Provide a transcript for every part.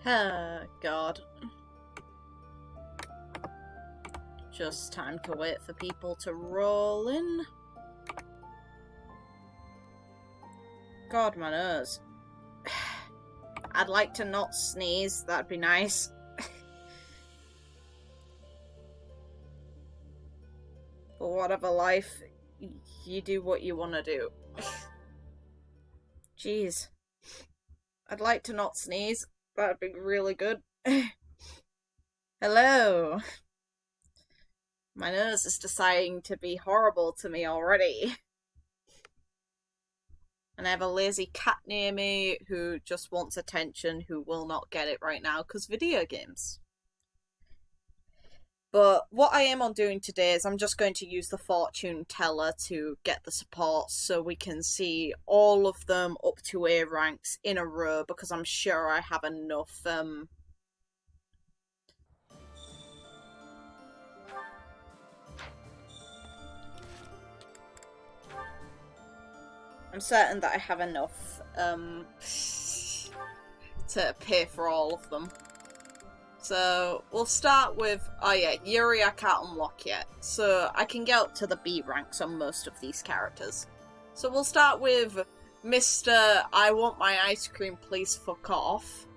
Oh, God. Just time to wait for people to roll in. God, my nose. I'd like to not sneeze, that'd be nice. But whatever, life, you do what you want to do. Jeez. I'd like to not sneeze, that'd be really good. Hello. My nose is deciding to be horrible to me already. And I have a lazy cat near me who just wants attention, who will not get it right now because video games. But what I am on doing today is I'm just going to use the fortune teller to get the supports so we can see all of them up to A ranks in a row because I'm sure I have enough I'm certain that I have enough to pay for all of them. So we'll start with, oh yeah, Yuri I can't unlock yet. So I can get up to the B ranks on most of these characters. So we'll start with Mr. I want my ice cream, please fuck off.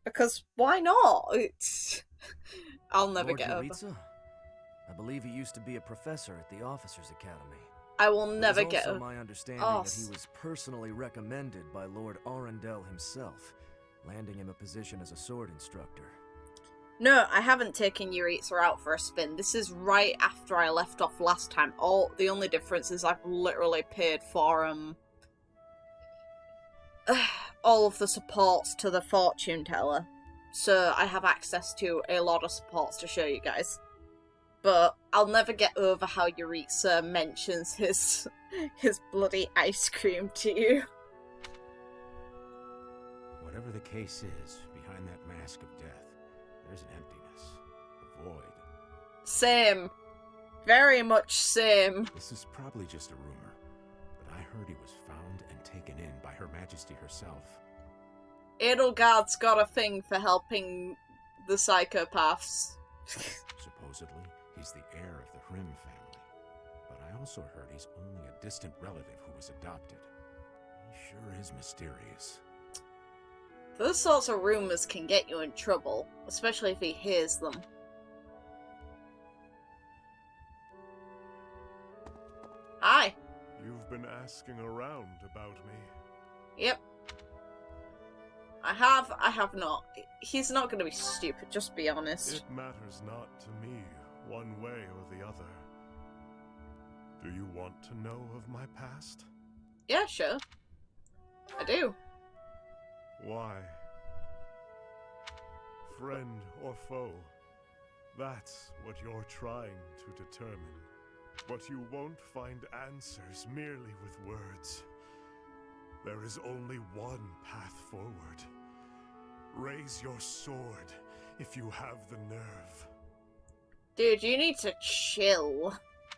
Because why not? I'll never Lord get Jeritza? over. I believe he used to be a professor at the Officers' Academy. I will never get over. over. My understanding that he was personally recommended by Lord Arundel himself, landing him a position as a sword instructor. No, I haven't taken Jeritza out for a spin. This is right after I left off last time. The only difference is I've literally paid for all of the supports to the fortune teller. So I have access to a lot of supports to show you guys. But I'll never get over how Jeritza mentions his bloody ice cream to you. Whatever the case is, behind that mask of death, there's an emptiness, a void. Same. Very much same. This is probably just a rumor, but I heard he was found and taken in by Her Majesty herself. Edelgard's got a thing for helping the psychopaths. Supposedly, he's the heir of the Hrim family, but I also heard he's only a distant relative who was adopted. He sure is mysterious. Those sorts of rumors can get you in trouble, especially if he hears them. Hi. You've been asking around about me. Yep. I have not. He's not going to be stupid, just be honest. It matters not to me, one way or the other. Do you want to know of my past? Yeah, sure. I do. Why? Friend or foe? That's what you're trying to determine. But you won't find answers merely with words. There is only one path forward. Raise your sword if you have the nerve. Dude, you need to chill.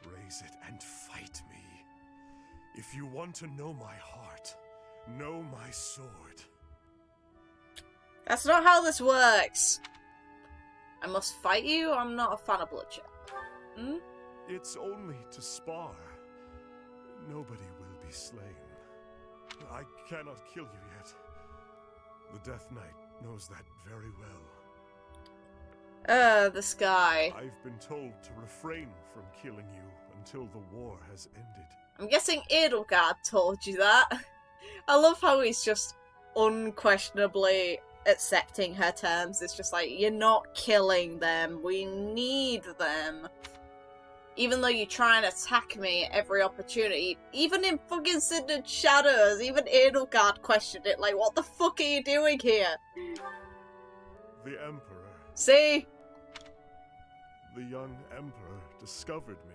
Raise it and fight me. If you want to know my heart, know my sword. That's not how this works. I must fight you? I'm not a fan of bloodshed. Hmm? It's only to spar. Nobody will be slain. I cannot kill you yet. The Death Knight knows that very well. This guy. I've been told to refrain from killing you until the war has ended. I'm guessing Edelgard told you that. I love how he's just unquestionably accepting her terms. It's just like, you're not killing them. We need them. Even though you try and attack me at every opportunity, even in fucking Cindered Shadows, even Edelgard questioned it, like, what the fuck are you doing here? The Emperor. See? The young Emperor discovered me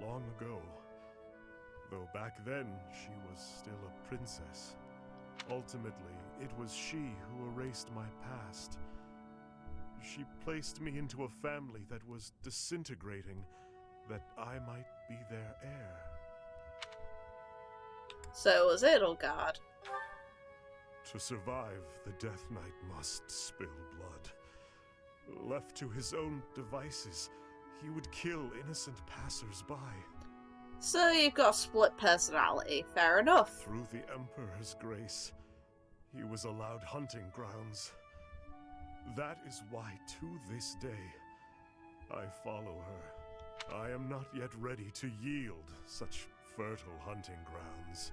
long ago. Though back then, she was still a princess. Ultimately, it was she who erased my past. She placed me into a family that was disintegrating, that I might be their heir. So was Edelgard. To survive, the Death Knight must spill blood. Left to his own devices, he would kill innocent passers-by. So you've got a split personality. Fair enough. Through the Emperor's grace, he was allowed hunting grounds. That is why, to this day, I follow her. I am not yet ready to yield such fertile hunting grounds.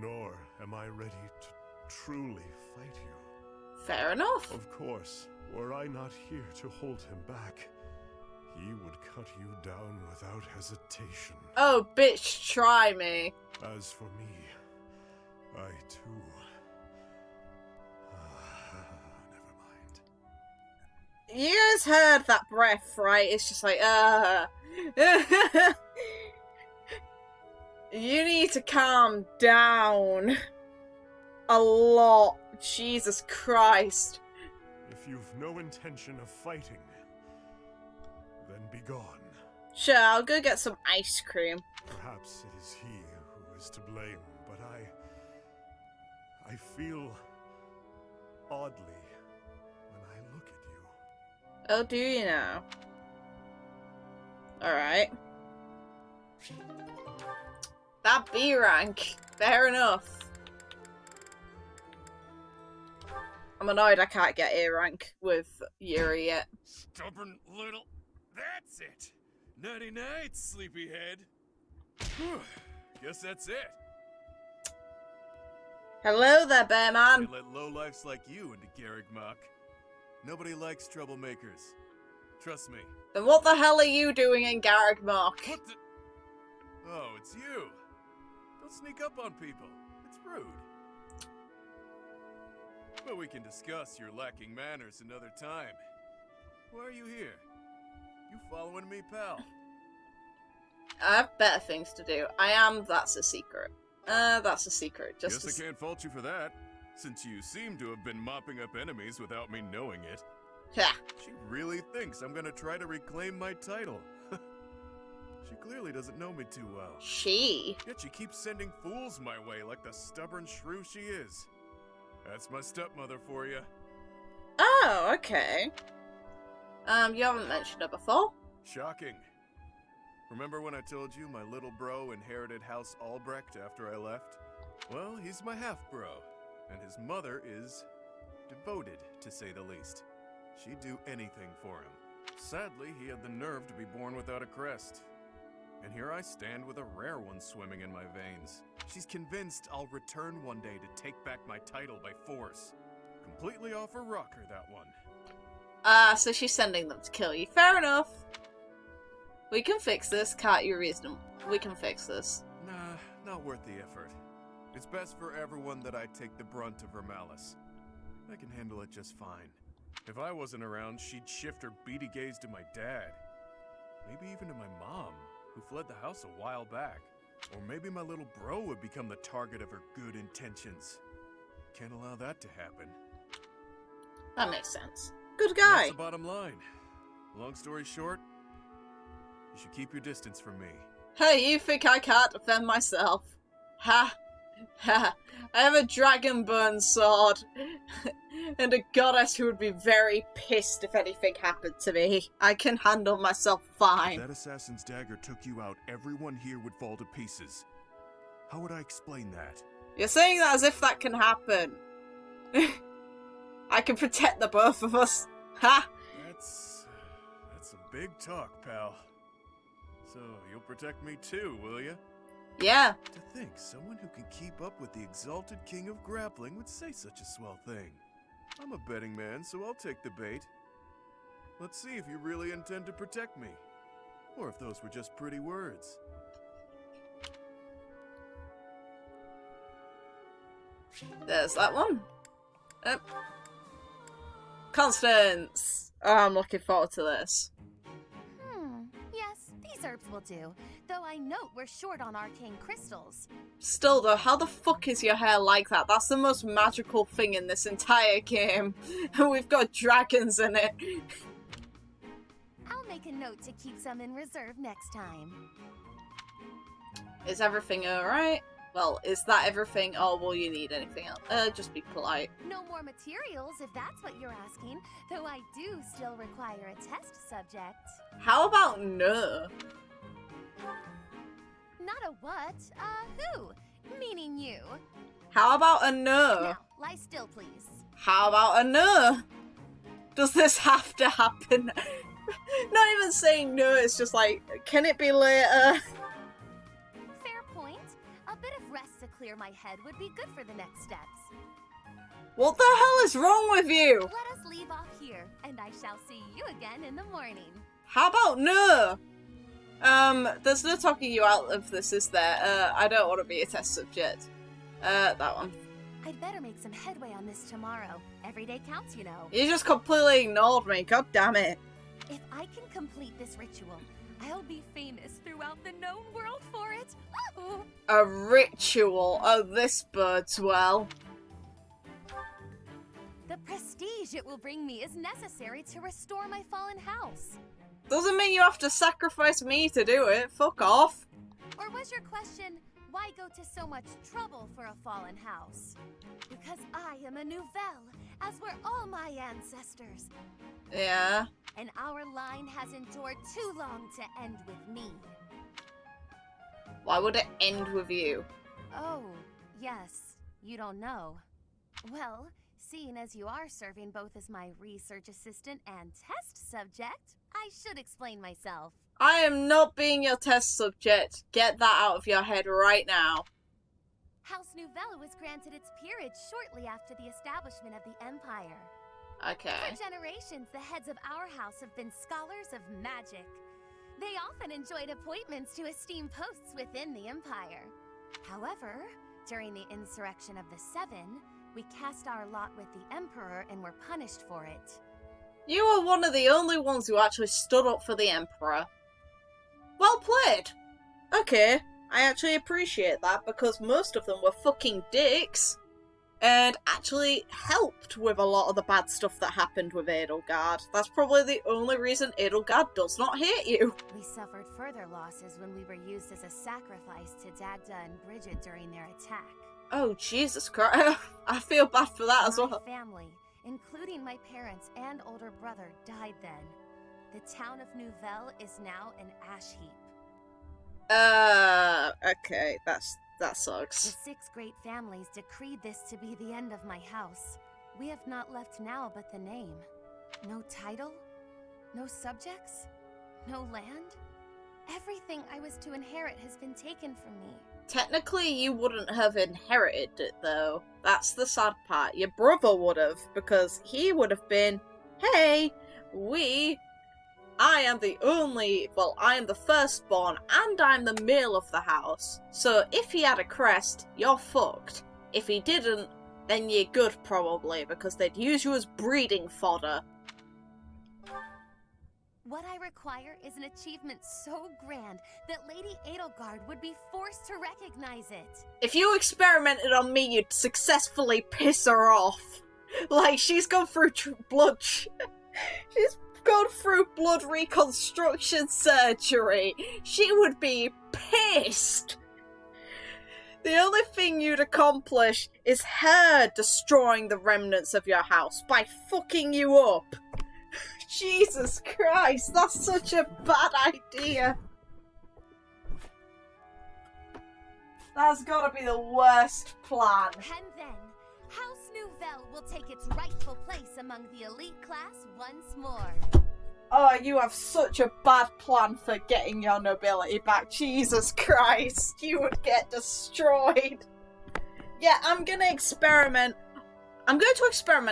Nor am I ready to truly fight you. Fair enough. Of course, were I not here to hold him back, he would cut you down without hesitation. Oh, bitch, try me. As for me, I too... never mind. You guys heard that breath, right? It's just like, You need to calm down. A lot. Jesus Christ. If you've no intention of fighting, then be gone. Sure, I'll go get some ice cream. Perhaps it is he who is to blame, but I feel oddly when I look at you. Oh, do you now? Alright. That B rank. Fair enough. I'm annoyed I can't get A rank with Yuri yet. Stubborn little... That's it! Nighty night, sleepyhead. Guess that's it. Hello there, bear man. I let lowlifes like you into Garrigmock. Nobody likes troublemakers. Trust me. Then what the hell are you doing in Garrigmock? What the... Oh, it's you. Don't sneak up on people. It's rude. But we can discuss your lacking manners another time. Why are you here? You following me, pal? I have better things to do. That's a secret. That's a secret. Guess I can't fault you for that, since you seem to have been mopping up enemies without me knowing it. Yeah. She really thinks I'm gonna try to reclaim my title. She clearly doesn't know me too well. Yet she keeps sending fools my way like the stubborn shrew she is. That's my stepmother for you. Oh, okay. You haven't mentioned her before. Shocking. Remember when I told you my little bro inherited House Albrecht after I left? Well, he's my half-bro, and his mother is devoted, to say the least. She'd do anything for him. Sadly, he had the nerve to be born without a crest. And here I stand with a rare one swimming in my veins. She's convinced I'll return one day to take back my title by force. Completely off her rocker, that one. So she's sending them to kill you. Fair enough. We can fix this, can't you reason? We can fix this. Nah, not worth the effort. It's best for everyone that I take the brunt of her malice. I can handle it just fine. If I wasn't around, she'd shift her beady gaze to my dad. Maybe even to my mom, who fled the house a while back. Or maybe my little bro would become the target of her good intentions. Can't allow that to happen. That makes sense. Good guy. That's the bottom line. Long story short, you should keep your distance from me. Hey, you think I can't defend myself? Ha! Ha! I have a dragonburn sword. And a goddess who would be very pissed if anything happened to me. I can handle myself fine. If that assassin's dagger took you out, everyone here would fall to pieces. How would I explain that? You're saying that as if that can happen. I can protect the both of us. Ha! That's some big talk, pal. So, you'll protect me too, will you? Yeah. To think someone who can keep up with the exalted king of grappling would say such a swell thing. I'm a betting man, so I'll take the bait. Let's see if you really intend to protect me. Or if those were just pretty words. There's that one. Constance! Oh, I'm looking forward to this. Yes, these herbs will do. Though I note we're short on arcane crystals. Still though, how the fuck is your hair like that? That's the most magical thing in this entire game. And we've got dragons in it. I'll make a note to keep some in reserve next time. Is everything alright? Well, is that everything, or will you need anything else? Just be polite. No more materials, if that's what you're asking, though I do still require a test subject. How about no? Not a what? Who? Meaning you. How about a no? Now, lie still, please. How about a no? Does this have to happen? Not even saying no, it's just like, can it be later? Fair point. A bit of rest to clear my head would be good for the next steps. What the hell is wrong with you? Let us leave off here, and I shall see you again in the morning. How about no? There's no talking you out of this, is there? I don't want to be a test subject. That one. I'd better make some headway on this tomorrow. Every day counts, you know. You just completely ignored me, god damn it. If I can complete this ritual, I'll be famous throughout the known world for it. Oh. A ritual? Oh, this bodes well. The prestige it will bring me is necessary to restore my fallen house. Doesn't mean you have to sacrifice me to do it. Fuck off. Or was your question, why go to so much trouble for a fallen house? Because I am a nouvelle, as were all my ancestors. Yeah. And our line has endured too long to end with me. Why would it end with you? Oh, yes. You don't know. Well, seeing as you are serving both as my research assistant and test subject, I should explain myself. I am not being your test subject. Get that out of your head right now. House Nouvelle was granted its peerage shortly after the establishment of the Empire. Okay. For generations, the heads of our house have been scholars of magic. They often enjoyed appointments to esteemed posts within the Empire. However, during the insurrection of the Seven, we cast our lot with the Emperor and were punished for it. You were one of the only ones who actually stood up for the Emperor. Well played! Okay, I actually appreciate that because most of them were fucking dicks and actually helped with a lot of the bad stuff that happened with Edelgard. That's probably the only reason Edelgard does not hate you. We suffered further losses when we were used as a sacrifice to Dagda and Bridget during their attack. Oh, Jesus Christ. I feel bad for that as well. My family, including my parents and older brother, died then. The town of Nouvelle is now an ash heap. Okay, that sucks. The 6 great families decreed this to be the end of my house. We have not left now but the name. No title, no subjects, no land. Everything I was to inherit has been taken from me. Technically, you wouldn't have inherited it, though. That's the sad part. Your brother would have, because he would have been, hey, I am the firstborn, and I'm the male of the house. So if he had a crest, you're fucked. If he didn't, then you're good, probably, because they'd use you as breeding fodder. What I require is an achievement so grand that Lady Edelgard would be forced to recognize it. If you experimented on me, you'd successfully piss her off. Like, she's gone through blood... she's gone through blood reconstruction surgery. She would be pissed. The only thing you'd accomplish is her destroying the remnants of your house by fucking you up. Jesus Christ, that's such a bad idea. That's gotta be the worst plan. And then, House Nouvelle will take its rightful place among the elite class once more. Oh, you have such a bad plan for getting your nobility back. Jesus Christ, you would get destroyed. Yeah, I'm going to experiment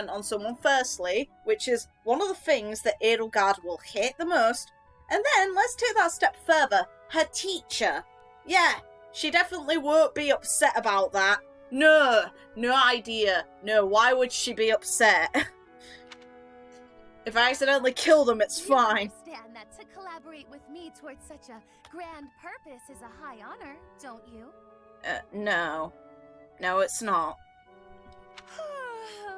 on someone firstly, which is one of the things that Edelgard will hate the most. And then, let's take that a step further. Her teacher. Yeah, she definitely won't be upset about that. No idea. No, why would she be upset? If I accidentally kill them, it's fine. You understand that to collaborate with me towards such a grand purpose is a high honor, don't you? No. No, it's not.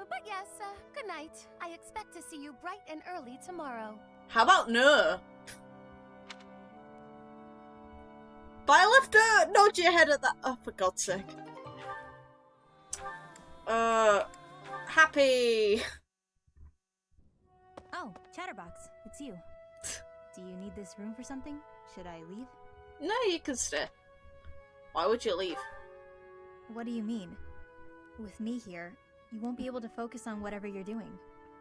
But yes, good night. I expect to see you bright and early tomorrow. How about no? Byleth, nod your head at that. Oh, for God's sake. Happy. Oh, Chatterbox, it's you. Do you need this room for something? Should I leave? No, you can stay. Why would you leave? What do you mean? With me here, you won't be able to focus on whatever you're doing.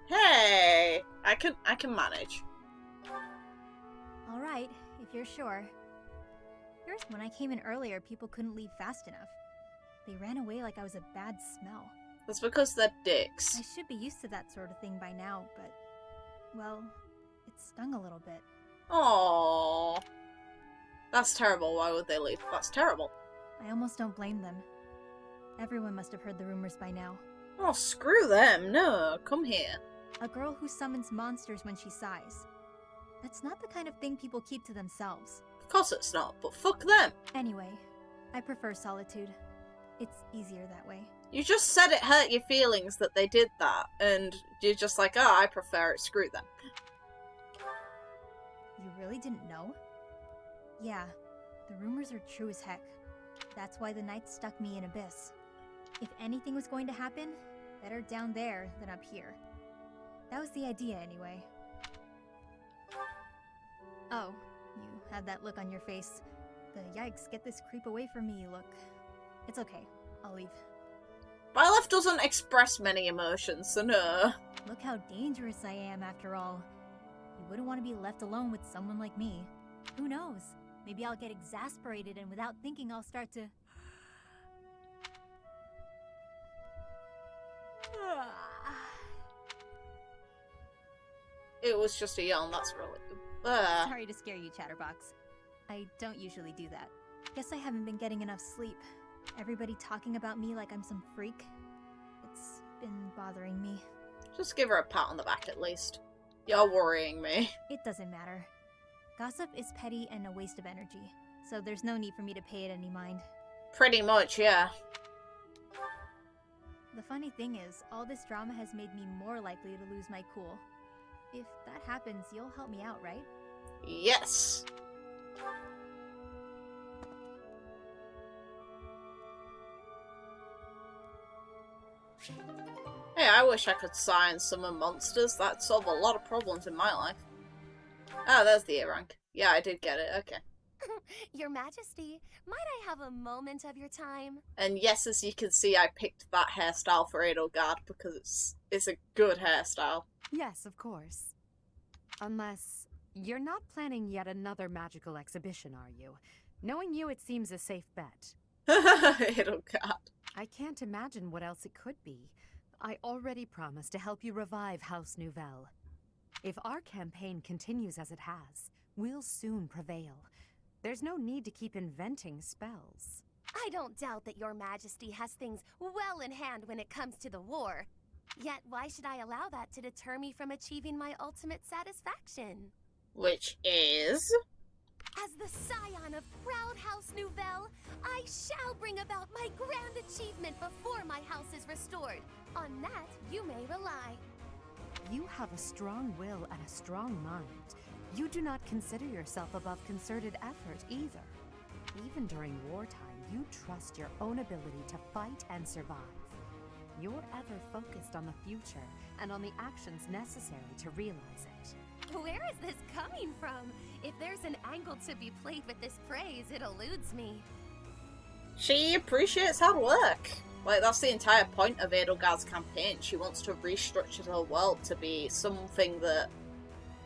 Hey, I can manage. All right, if you're sure. First, when I came in earlier, people couldn't leave fast enough. They ran away like I was a bad smell. That's because they're dicks. I should be used to that sort of thing by now, but, well, it stung a little bit. Aww. That's terrible. Why would they leave? That's terrible. I almost don't blame them. Everyone must have heard the rumors by now. Oh, screw them. No, come here. A girl who summons monsters when she sighs. That's not the kind of thing people keep to themselves. Of course it's not, but fuck them. Anyway, I prefer solitude. It's easier that way. You just said it hurt your feelings that they did that, and you're just like, oh, I prefer it, screw them. You really didn't know? Yeah, the rumors are true as heck. That's why the Knights stuck me in Abyss. If anything was going to happen, better down there than up here. That was the idea, anyway. Oh, you had that look on your face. The yikes, get this creep away from me look. It's okay, I'll leave. Byleth doesn't express many emotions, so no. Look how dangerous I am, after all. You wouldn't want to be left alone with someone like me. Who knows? Maybe I'll get exasperated and without thinking I'll start to... It was just a yawn, that's really... Sorry to scare you, Chatterbox. I don't usually do that. Guess I haven't been getting enough sleep. Everybody talking about me like I'm some freak. It's been bothering me. Just give her a pat on the back at least. You're worrying me. It doesn't matter. Gossip is petty and a waste of energy, so there's no need for me to pay it any mind. Pretty much, yeah. The funny thing is, all this drama has made me more likely to lose my cool. If that happens, you'll help me out, right? Yes! Hey, I wish I could sign summon monsters. That'd solve a lot of problems in my life. Ah, there's the A rank. Yeah, I did get it. Okay. Your Majesty, might I have a moment of your time? And yes, as you can see, I picked that hairstyle for Edelgard because it's a good hairstyle. Yes, of course. Unless you're not planning yet another magical exhibition, are you? Knowing you, it seems a safe bet. Edelgard. I can't imagine what else it could be. I already promised to help you revive House Nouvelle. If our campaign continues as it has, we'll soon prevail. There's no need to keep inventing spells. I don't doubt that your Majesty has things well in hand when it comes to the war. Yet why should I allow that to deter me from achieving my ultimate satisfaction? Which is... As the scion of proud House Nouvelle, I shall bring about my grand achievement before my house is restored. On that, you may rely. You have a strong will and a strong mind. You do not consider yourself above concerted effort either. Even during wartime, you trust your own ability to fight and survive. You're ever focused on the future and on the actions necessary to realize it. Where is this coming from? If there's an angle to be played with this praise, it eludes me. She appreciates hard work. Like, that's the entire point of Edelgard's campaign. She wants to restructure her world to be something that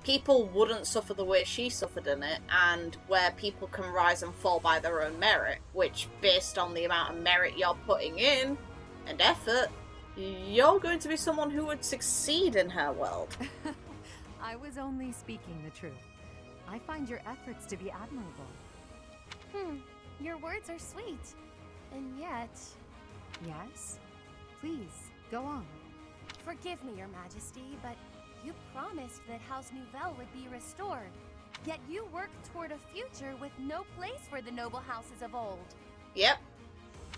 people wouldn't suffer the way she suffered in it, and where people can rise and fall by their own merit, which, based on the amount of merit you're putting in, and effort, you're going to be someone who would succeed in her world. I was only speaking the truth. I find your efforts to be admirable. Your words are sweet. And yet... Yes? Please, go on. Forgive me, Your Majesty, but you promised that House Nouvelle would be restored. Yet you worked toward a future with no place for the noble houses of old. Yep.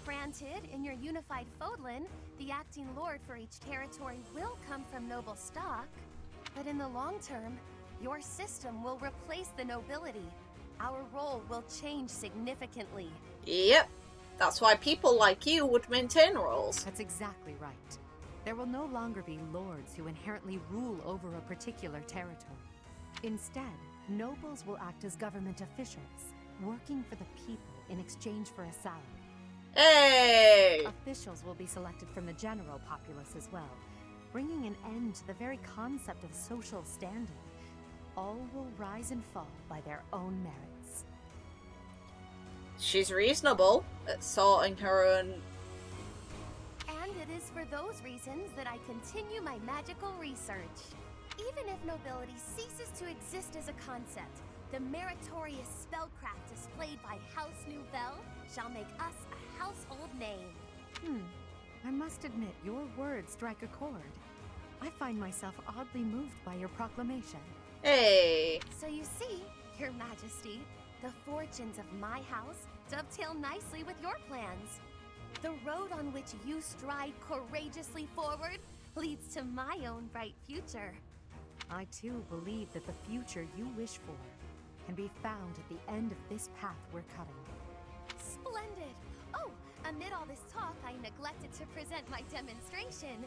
Granted, in your unified Fodlan, the acting lord for each territory will come from noble stock. But in the long term, your system will replace the nobility. our role will change significantly. Yep. That's why people like you would maintain roles. That's exactly right. There will no longer be lords who inherently rule over a particular territory. Instead, nobles will act as government officials, working for the people in exchange for a salary. Hey! Officials will be selected from the general populace as well, bringing an end to the very concept of social standing. All will rise and fall by their own merits. She's reasonable at sorting her own. And it is for those reasons that I continue my magical research. Even if nobility ceases to exist as a concept, the meritorious spellcraft displayed by House Nouvelle shall make us a household name. I must admit, your words strike a chord. I find myself oddly moved by your proclamation. Hey! So you see, Your Majesty, the fortunes of my house dovetail nicely with your plans. The road on which you stride courageously forward leads to my own bright future. I too believe that the future you wish for can be found at the end of this path we're cutting. Splendid! Oh, amid all this talk, I neglected to present my demonstration.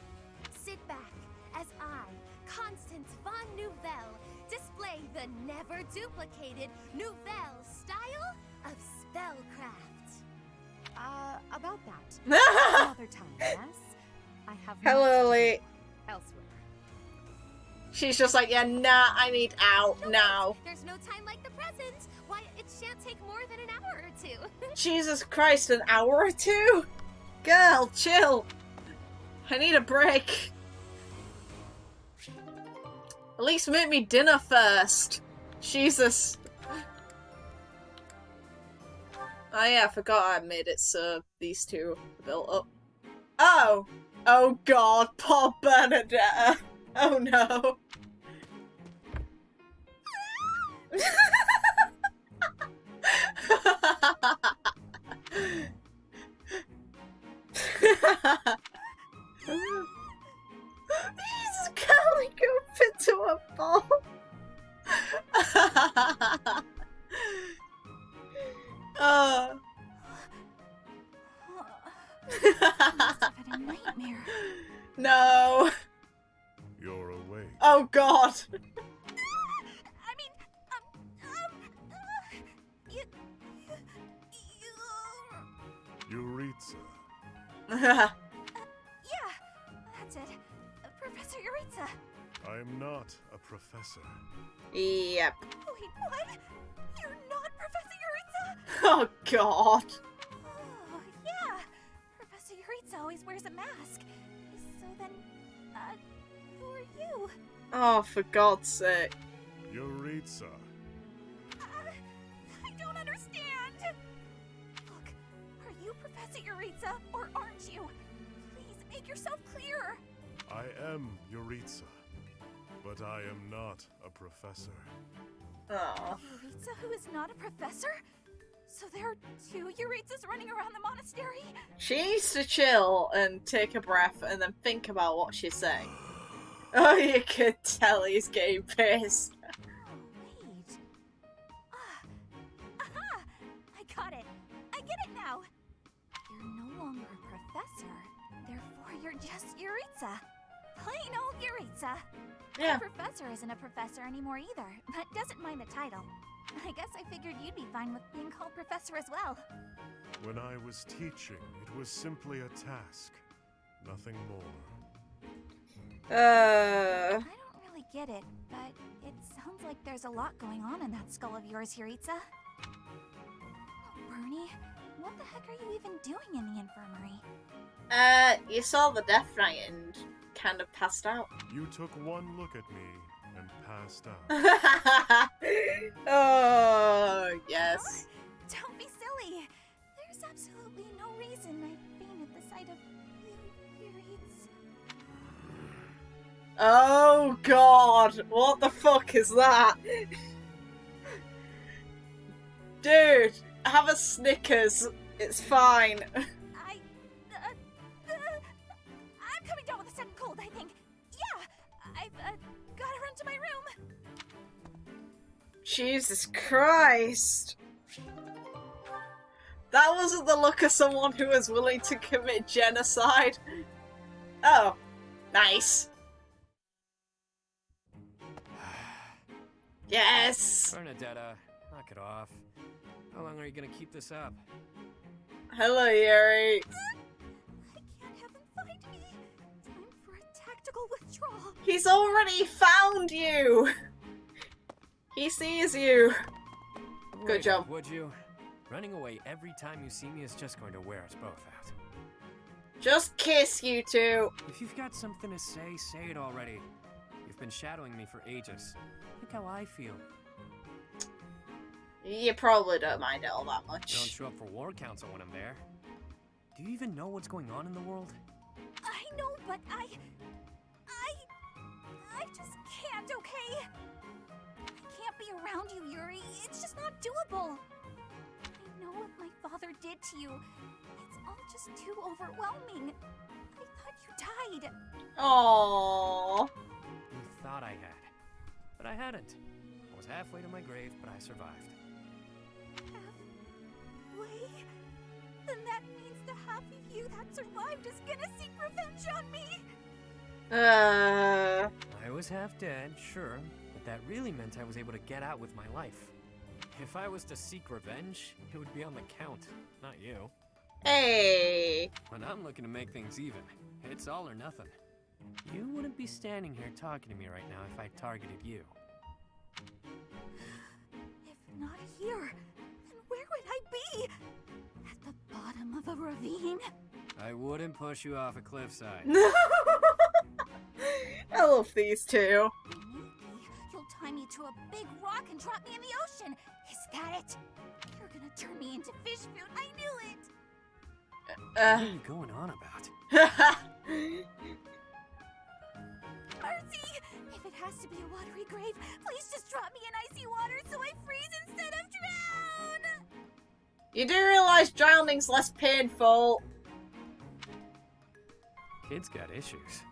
Sit back as I, Constance von Nouvelle, display the never-duplicated Nouvelle style of spellcraft. About that. Another time, yes? I have Hello, much to Lee. do elsewhere. She's just like, yeah, nah, I need out No, now. wait, there's no time like the present. Why, it shan't take more than an hour or two. Jesus Christ, an hour or two? Girl, chill. I need a break. At least make me dinner first. Jesus. Oh yeah, I forgot I made it so these two are built up. Oh! Oh god, poor Bernadetta. Oh no. He's curling up into a ball. Oh. Must have had a nightmare. No. You're awake. Oh god. I mean, you... Jeritza. Yeah, that's it. Professor Jeritza. I am not a professor. Yep. Wait, what? You're not Professor Jeritza? Oh god. Oh, yeah. Professor Jeritza always wears a mask. So then, who are you? Oh, for God's sake. Jeritza. I don't understand. Look, are you Professor Jeritza or aren't you? Please make yourself clear. I am Jeritza, but I am not a professor. Oh. Jeritza who is not a professor? So there are two Jeritzas running around the monastery? She needs to chill and take a breath and then think about what she's saying. Oh, you could tell he's getting pissed. Oh, wait. Aha! I got it. I get it now. You're no longer a professor. Therefore, you're just Jeritza. Plain old Jeritza. Yeah. The professor isn't a professor anymore either, but doesn't mind the title. I guess I figured you'd be fine with being called professor as well. When I was teaching, it was simply a task. Nothing more. I don't really get it, but it sounds like there's a lot going on in that skull of yours, Jeritza. Bernie, what the heck are you even doing in the infirmary? You saw the Death Knight and kind of passed out. You took one look at me and passed out. Oh, yes. Don't be silly. There's absolutely no reason I'd faint at the sight of you, Jeritza. Oh, God. What the fuck is that? Dude, have a Snickers. It's fine. I'm coming down with a sudden cold, I think. Yeah, I've gotta run to my room. Jesus Christ. That wasn't the look of someone who was willing to commit genocide. Oh, nice. Yes! Bernadetta, knock it off. How long are you gonna keep this up? Hello, Yuri. I can't have him find me. Time for a tactical withdrawal. He's already found you! He sees you. Good Wait, job. Would you? Running away every time you see me is just going to wear us both out. Just kiss, you two. If you've got something to say, say it already. You've been shadowing me for ages. Look how I feel. You probably don't mind it all that Don't much. show up for war council when I'm there. Do you even know what's going on in the world? I know, but I just can't, okay? I can't be around you, Yuri. It's just not doable. I know what my father did to you. It's all just too overwhelming. I thought you died. Aww. You thought I had. But I hadn't. I was halfway to my grave, but I survived. Halfway? Then that means the half of you that survived is gonna seek revenge on me. I was half dead, sure, but that really meant I was able to get out with my life. If I was to seek revenge, it would be on the Count, not you. Hey. When I'm looking to make things even, it's all or nothing. You wouldn't be standing here talking to me right now if I targeted you. If not here, then where would I be? At the bottom of a ravine? I wouldn't push you off a cliffside. I love these two. Maybe you'll tie me to a big rock and drop me in the ocean. Is that it? You're gonna turn me into fish food. I knew it. What are you going on about? Mercy! If it has to be a watery grave, please just drop me in icy water so I freeze instead of drown! You do realize drowning's less painful. Kid's got issues.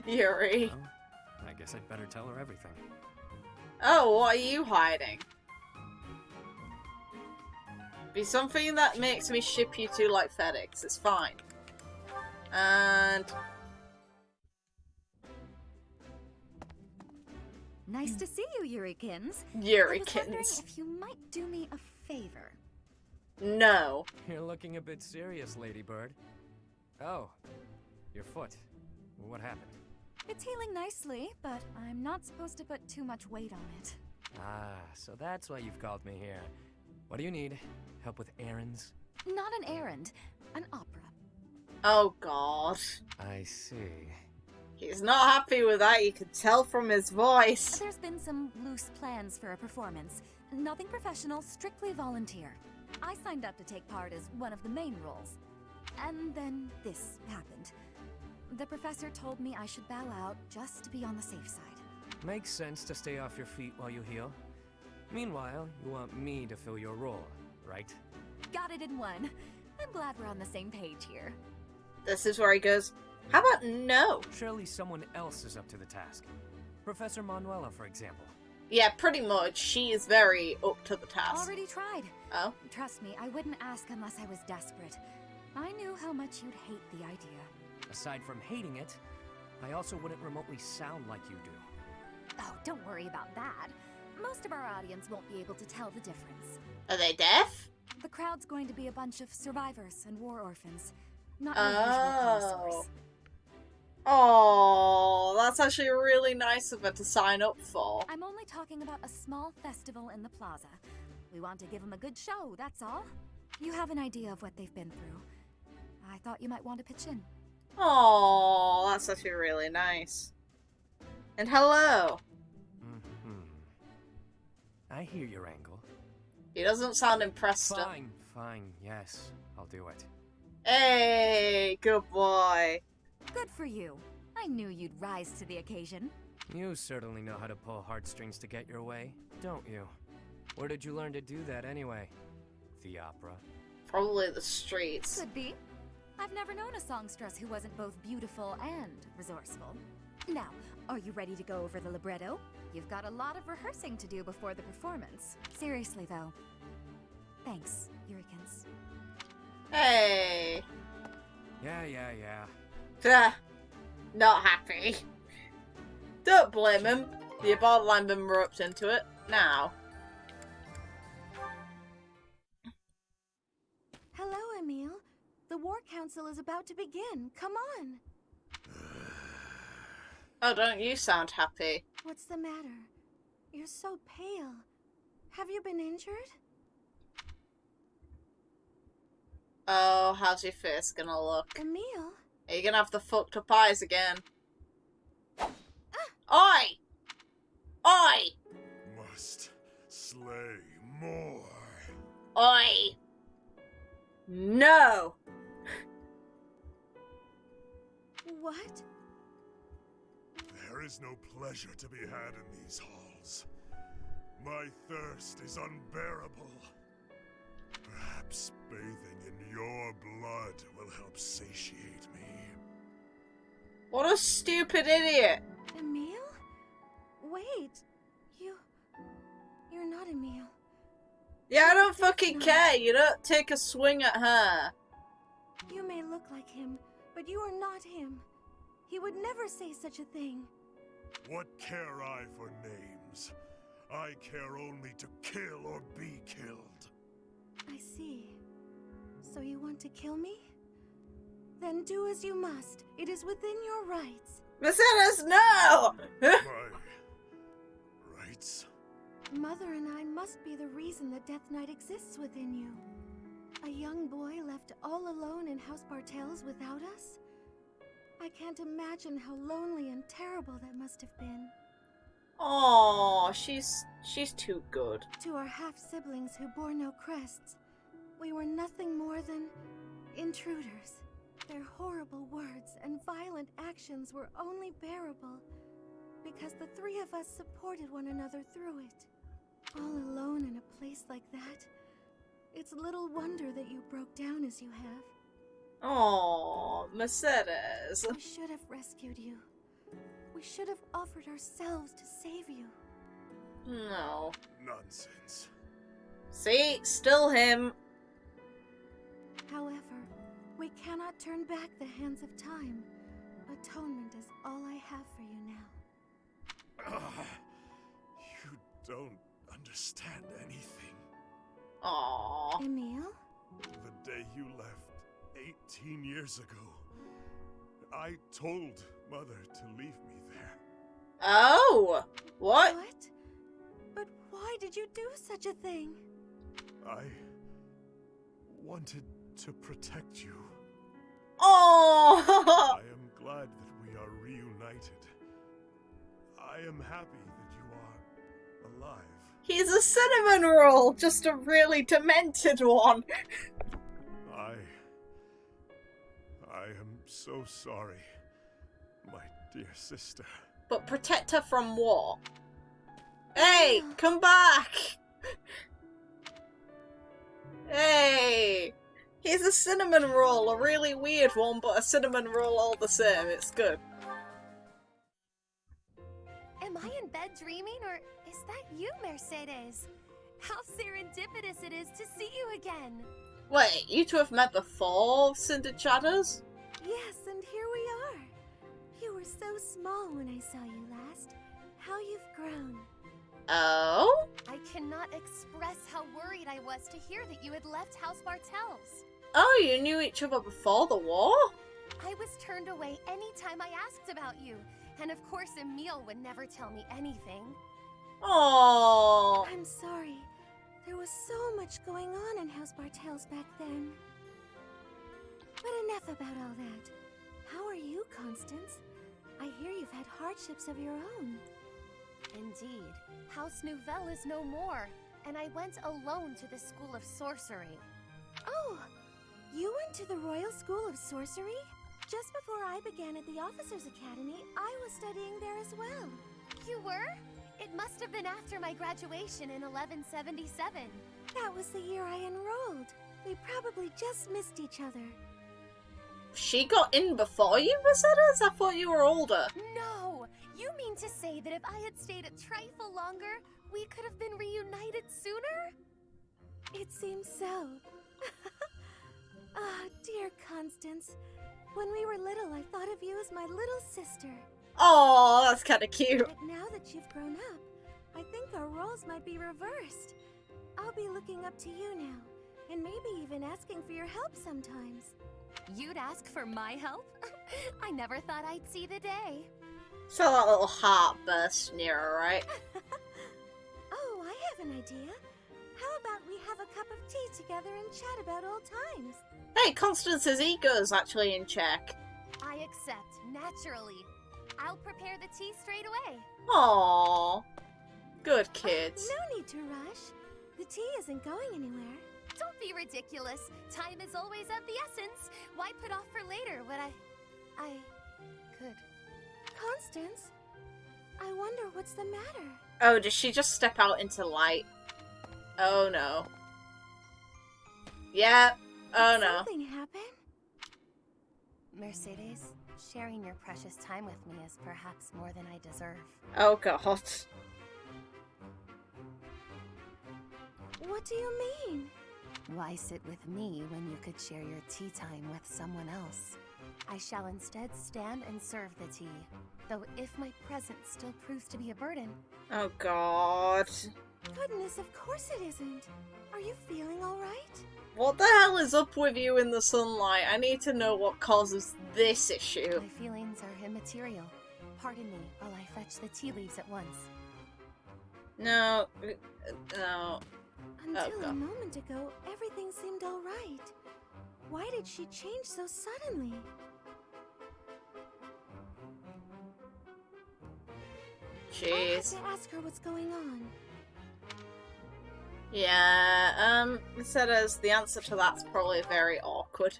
Yuri. Well, I guess I'd better tell her everything. Oh, what are you hiding? Be something that makes me ship you two like FedEx. It's fine. And... Nice to see you, Yurikins. I was wondering Yurikins. if you might do me a favor. No. You're looking a bit serious, Ladybird. Oh, your foot. What happened? It's healing nicely, but I'm not supposed to put too much weight on it. Ah, so that's why you've called me here. What do you need? Help with errands? Not an errand, an opera. Oh god. I see. He's not happy with that, you can tell from his voice. There's been some loose plans for a performance. Nothing professional, strictly volunteer. I signed up to take part as one of the main roles. And then this happened. The professor told me I should bow out just to be on the safe side. Makes sense to stay off your feet while you heal. Meanwhile, you want me to fill your role, right? Got it in one. I'm glad we're on the same page here. This is where he goes, how about no? Surely someone else is up to the task. Professor Manuela, for example. Yeah, pretty much. She is very up to the task. Already tried. Oh? Trust me, I wouldn't ask unless I was desperate. I knew how much you'd hate the idea. Aside from hating it, I also wouldn't remotely sound like you do. Oh, don't worry about that. Most of our audience won't be able to tell the difference. Are they deaf? The crowd's going to be a bunch of survivors and war orphans. Not your usual connoisseurs. Oh, that's actually really nice of her to sign up for. I'm only talking about a small festival in the plaza. We want to give them a good show, that's all. You have an idea of what they've been through. I thought you might want to pitch in. Oh, that's actually really nice. And hello. I hear your angle. He doesn't sound impressed. Fine, yes, I'll do it. Hey, good boy. Good for you. I knew you'd rise to the occasion. You certainly know how to pull heartstrings to get your way, don't you? Where did you learn to do that anyway? The opera? Probably the streets. Could be. I've never known a songstress who wasn't both beautiful and resourceful. Now, are you ready to go over the libretto? You've got a lot of rehearsing to do before the performance. Seriously, though. Thanks, Yurikins. Hey. Yeah. Not happy. Don't blame him. The borderline been roped into it. Now. Hello, Emil. The War Council is about to begin. Come on. Oh, don't you sound happy? What's the matter? You're so pale. Have you been injured? Oh, how's your face gonna look? Emil? Are you gonna have the fucked up eyes again? Oi! Oi! Must slay more. Oi! No! What? There is no pleasure to be had in these halls. My thirst is unbearable. Perhaps bathing in your blood will help satiate me. What a stupid idiot! Emil? Wait. You're not Emil. Yeah, I don't fucking care. You don't take a swing at her. You may look like him, but you are not him. He would never say such a thing. What care I for names? I care only to kill or be killed. I see. So you want to kill me? Then do as you must. It is within your rights. Mercedes, no! My rights? Mother and I must be the reason the Death Knight exists within you. A young boy left all alone in House Bartels without us? I can't imagine how lonely and terrible that must have been. Oh, she's too good. To our half-siblings who bore no crests, we were nothing more than intruders. Their horrible words and violent actions were only bearable because the three of us supported one another through it. All alone in a place like that, it's little wonder that you broke down as you have. Oh, Mercedes. We should have rescued you. We should have offered ourselves to save you. No. Nonsense. See? Still him. However, we cannot turn back the hands of time. Atonement is all I have for you now. You don't understand anything. Aww. Emil? The day you left 18 years ago, I told Mother to leave me there. Oh! What? What? But why did you do such a thing? I wanted to protect you. Oh! I am glad that we are reunited. I am happy that you are alive. He's a cinnamon roll, just a really demented one. I am so sorry, my dear sister. But protect her from what? Hey, come back! Hey! He's a cinnamon roll, a really weird one, but a cinnamon roll all the same. It's good. Am I in bed dreaming, or is that you, Mercedes? How serendipitous it is to see you again! Wait, you two have met before, Cindered Shadows? Yes, and here we are. You were so small when I saw you last. How you've grown. Oh? I cannot express how worried I was to hear that you had left House Bartels. Oh, you knew each other before the war? I was turned away any time I asked about you, and of course Emil would never tell me anything. Oh. I'm sorry. There was so much going on in House Bartels back then. But enough about all that. How are you, Constance? I hear you've had hardships of your own. Indeed. House Nouvelle is no more, and I went alone to the School of Sorcery. Oh, you went to the Royal School of Sorcery? Just before I began at the Officers' Academy, I was studying there as well. You were? It must have been after my graduation in 1177. That was the year I enrolled. We probably just missed each other. She got in before you, Mercedes? I thought you were older. No! You mean to say that if I had stayed a trifle longer, we could have been reunited sooner? It seems so. Ah, dear Constance. When we were little, I thought of you as my little sister. Oh, that's kind of cute. But now that you've grown up, I think our roles might be reversed. I'll be looking up to you now, and maybe even asking for your help sometimes. You'd ask for my help? I never thought I'd see the day. Saw that little heart burst near her, right? Oh, I have an idea. How about we have a cup of tea together and chat about old times? Hey, Constance's ego is actually in check. I accept, naturally. I'll prepare the tea straight away. Aww. Good kids. No need to rush. The tea isn't going anywhere. Don't be ridiculous. Time is always of the essence. Why put off for later what I could? Constance, I wonder what's the matter. Oh, did she just step out into light? Oh no. Yep. Oh Did no. something happen? Mercedes, sharing your precious time with me is perhaps more than I deserve. Oh god. What do you mean? Why sit with me when you could share your tea time with someone else? I shall instead stand and serve the tea, though if my presence still proves to be a burden. Oh god. Goodness, of course it isn't. Are you feeling all right? What the hell is up with you in the sunlight? I need to know what causes this issue. My feelings are immaterial. Pardon me while I fetch the tea leaves at once. No. No. Until God. a moment ago, everything seemed all right. Why did she change so suddenly? I'll have Jeez. to ask her what's going on. Yeah, it said as the answer to that's probably very awkward.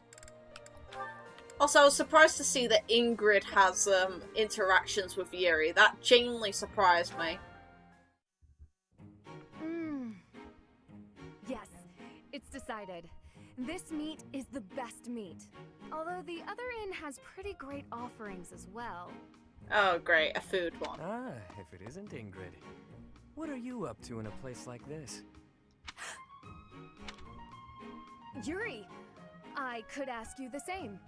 Also, I was surprised to see that Ingrid has, interactions with Yuri. That genuinely surprised me. Yes, it's decided. This meat is the best meat. Although the other inn has pretty great offerings as well. Oh, great, a food one. Ah, if it isn't Ingrid. What are you up to in a place like this? Yuri, I could ask you the same.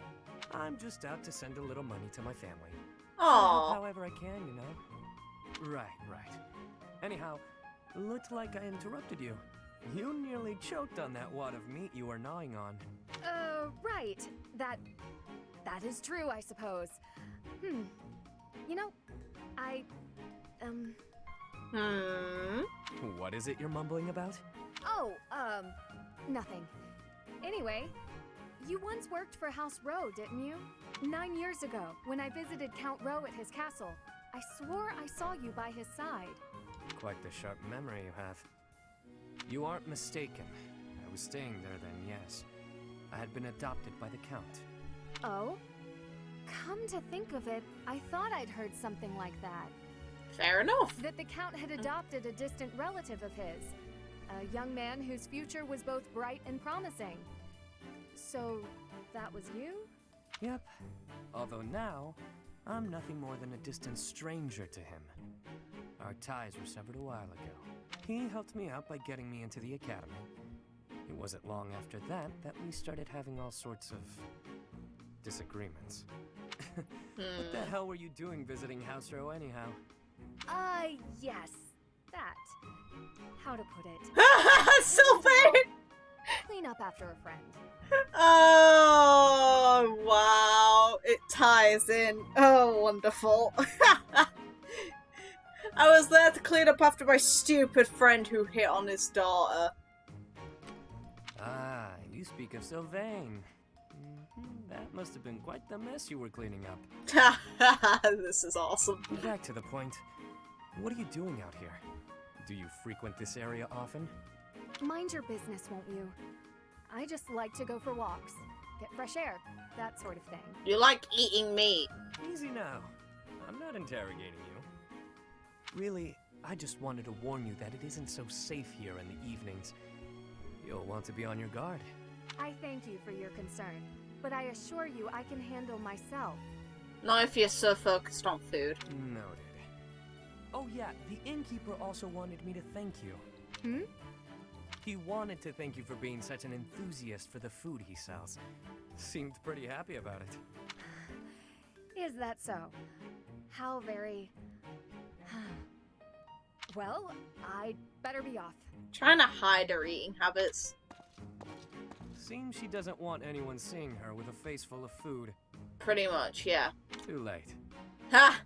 I'm just out to send a little money to my family. Aww. However I can, you know? Right. Anyhow, looked like I interrupted you. You nearly choked on that wad of meat you were gnawing on. Right. That is true, I suppose. You know, What is it you're mumbling about? Oh, nothing. Anyway, you once worked for House Rowe, didn't you? 9 years ago, when I visited Count Rowe at his castle, I swore I saw you by his side. Quite the sharp memory you have. You aren't mistaken. I was staying there then, yes. I had been adopted by the Count. Oh? Come to think of it, I thought I'd heard something like that. Fair enough. That the Count had adopted a distant relative of his. A young man whose future was both bright and promising. So, that was you? Yep. Although now, I'm nothing more than a distant stranger to him. Our ties were severed a while ago. He helped me out by getting me into the academy. It wasn't long after that that we started having all sorts of disagreements. What the hell were you doing visiting House Rowe anyhow? Yes. That. How to put it? Sylvain! Clean up after a friend. Oh, wow. It ties in. Oh, wonderful. I was there to clean up after my stupid friend who hit on his daughter. Ah, you speak of Sylvain. That must have been quite the mess you were cleaning up. This is awesome. Back to the point. What are you doing out here? Do you frequent this area often? Mind your business, won't you? I just like to go for walks, get fresh air, that sort of thing. You like eating meat. Easy now. I'm not interrogating you. Really, I just wanted to warn you that it isn't so safe here in the evenings. You'll want to be on your guard. I thank you for your concern, but I assure you I can handle myself. Not if you're so focused on food. Noted. Oh yeah, the innkeeper also wanted me to thank you. Hmm? He wanted to thank you for being such an enthusiast for the food he sells. Seemed pretty happy about it. Is that so? How very... Well, I'd better be off. Trying to hide her eating habits. Seems she doesn't want anyone seeing her with a face full of food. Pretty much, yeah. Too late. Ha!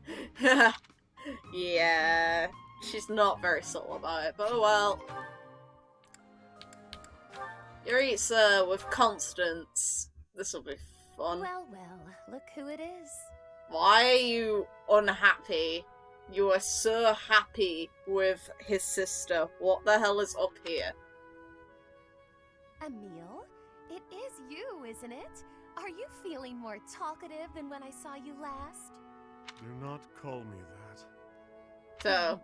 Yeah. She's not very subtle about it, but oh well. Jeritza with Constance. This'll be fun. Well, well, look who it is. Why are you unhappy? You are so happy with his sister. What the hell is up here? Emil, it is you, isn't it? Are you feeling more talkative than when I saw you last? Do not call me that. So,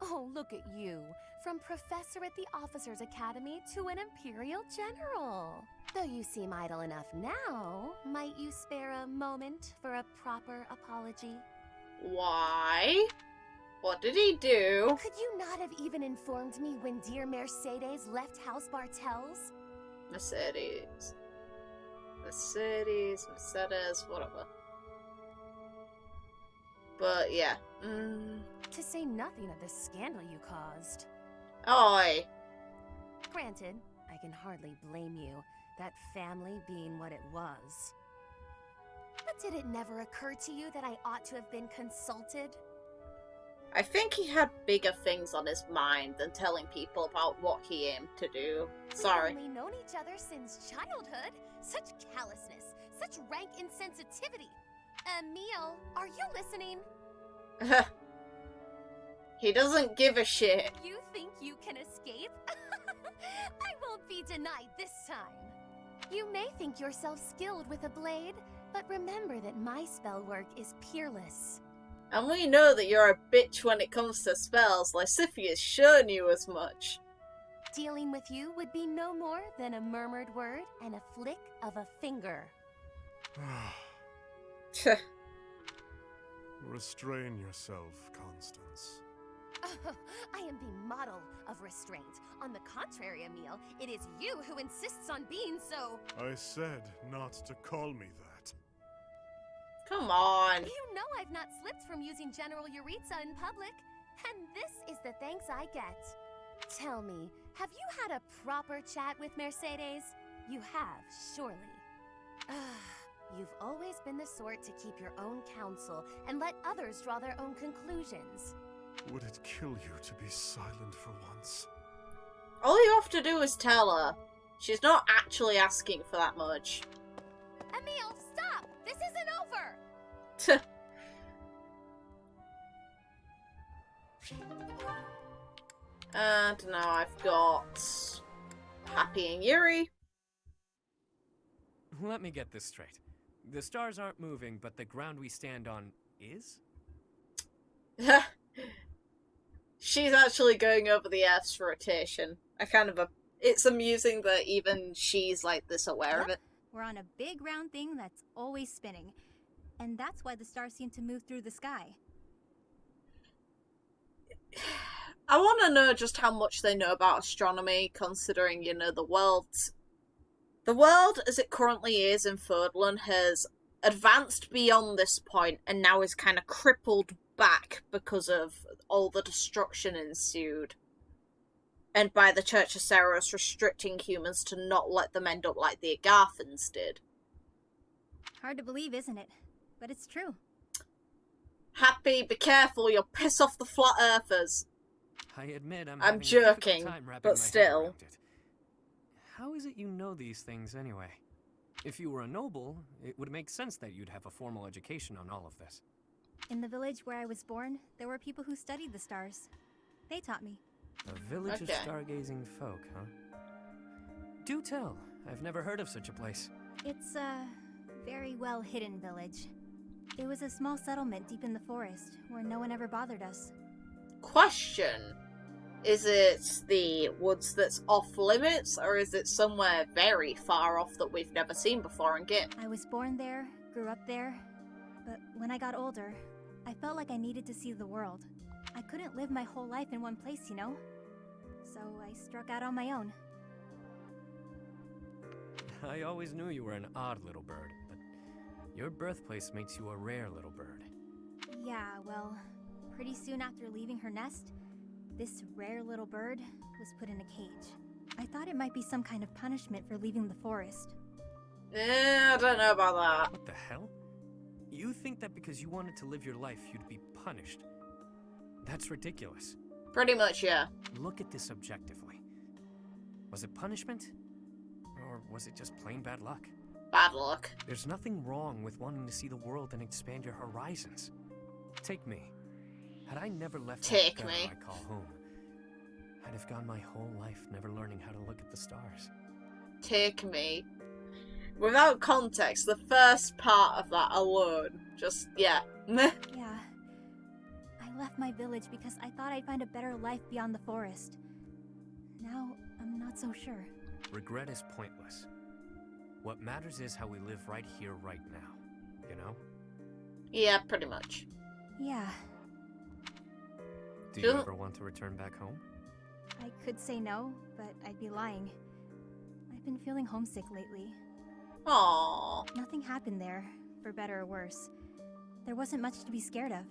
Oh, look at you. From professor at the Officers' Academy to an Imperial General. Though you seem idle enough now, might you spare a moment for a proper apology? why? What did he do? Could you not have even informed me when dear Mercedes left House Bartels? Mercedes, whatever. But yeah. To say nothing of the scandal you caused. Oi. Granted, I can hardly blame you, that family being what it was. But did it never occur to you that I ought to have been consulted? I think he had bigger things on his mind than telling people about what he aimed to do. Sorry. We've only known each other since childhood. Such callousness, such rank insensitivity. Emil, are you listening? He doesn't give a shit. You think you can escape? I won't be denied this time. You may think yourself skilled with a blade, but remember that my spell work is peerless. And we know that you're a bitch when it comes to spells. Lysifia's shown you as much. Dealing with you would be no more than a murmured word and a flick of a finger. Restrain yourself, Constance. I am the model of restraint. On the contrary, Emil, it is you who insists on being so. I said not to call me that. Come on. You know I've not slipped from using General Jeritza in public, and this is the thanks I get. Tell me, have you had a proper chat with Mercedes? You have, surely. You've always been the sort to keep your own counsel and let others draw their own conclusions. Would it kill you to be silent for once? All you have to do is tell her. She's not actually asking for that much. Emil, stop! This isn't over! And now I've got Hapi and Yuri. Let me get this straight. The stars aren't moving, but the ground we stand on is? She's actually going over the Earth's rotation. It's amusing that even she's like this aware of it. We're on a big round thing that's always spinning. And that's why the stars seem to move through the sky. I want to know just how much they know about astronomy, considering, the world as it currently is in Fodlan has advanced beyond this point and now is kind of crippled back because of all the destruction ensued. And by the Church of Seiros restricting humans to not let them end up like the Agarthans did. Hard to believe, isn't it? But it's true. Hapi, be careful, you'll piss off the flat earthers. I admit I'm I'm joking, but still. How is it you know these things anyway? If you were a noble, it would make sense that you'd have a formal education on all of this. In the village where I was born, there were people who studied the stars. They taught me. A village of stargazing folk, huh? Do tell. I've never heard of such a place. It's a very well hidden village. It was a small settlement deep in the forest, where no one ever bothered us. Question. Is it the woods that's off limits, or is it somewhere very far off that we've never seen before in Git? I was born there, grew up there, but when I got older, I felt like I needed to see the world. I couldn't live my whole life in one place, you know? So I struck out on my own. I always knew you were an odd little bird, but your birthplace makes you a rare little bird. Yeah, well, pretty soon after leaving her nest, this rare little bird was put in a cage. I thought it might be some kind of punishment for leaving the forest. I don't know about that. What the hell? You think that because you wanted to live your life, you'd be punished? That's ridiculous. Pretty much, yeah. Look at this objectively. Was it punishment? Or was it just plain bad luck? Bad luck. There's nothing wrong with wanting to see the world and expand your horizons. Take me. Had I never left that feather I call home, I'd have gone my whole life never learning how to look at the stars. Take me. Without context, the first part of that alone, just, yeah. Yeah. I left my village because I thought I'd find a better life beyond the forest. Now, I'm not so sure. Regret is pointless. What matters is how we live right here, right now. You know? Yeah, pretty much. Yeah. Do you ever want to return back home? I could say no, but I'd be lying. I've been feeling homesick lately. Aww. Nothing happened there, for better or worse. There wasn't much to be scared of.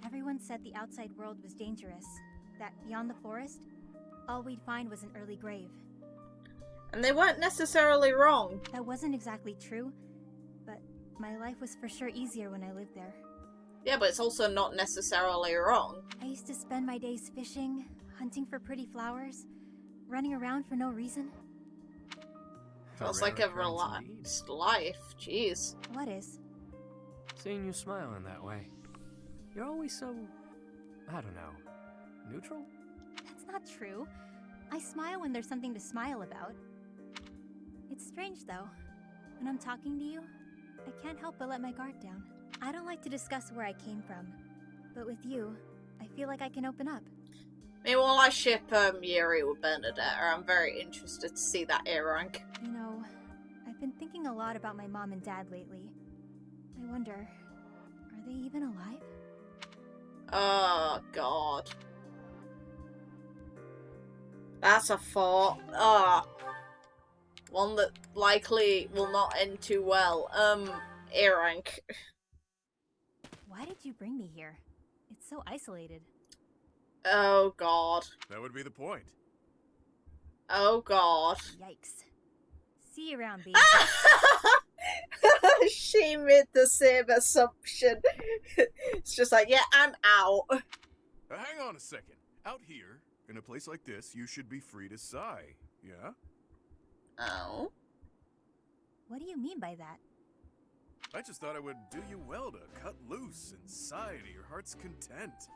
Everyone said the outside world was dangerous, that beyond the forest, all we'd find was an early grave. And they weren't necessarily wrong. That wasn't exactly true, but my life was for sure easier when I lived there. Yeah, but it's also not necessarily wrong. I used to spend my days fishing, hunting for pretty flowers, running around for no reason. Feels like a relaxed life. Jeez. What is? Seeing you smile in that way. You're always so, I don't know, neutral? That's not true. I smile when there's something to smile about. It's strange, though. When I'm talking to you, I can't help but let my guard down. I don't like to discuss where I came from, but with you, I feel like I can open up. Meanwhile, I ship Yuri with Bernadette. I'm very interested to see that A rank. You know, I've been thinking a lot about my mom and dad lately. I wonder, are they even alive? Oh, God. That's a thought. Ah. One that likely will not end too well. A rank. Why did you bring me here? It's so isolated. Oh, God. That would be the point. Oh, God. Yikes. See you around, B. She made the same assumption. It's just like, yeah, I'm out. Hang on a second. Out here, in a place like this, you should be free to sigh, yeah? Oh? What do you mean by that? I just thought it would do you well to cut loose and sigh to your heart's content.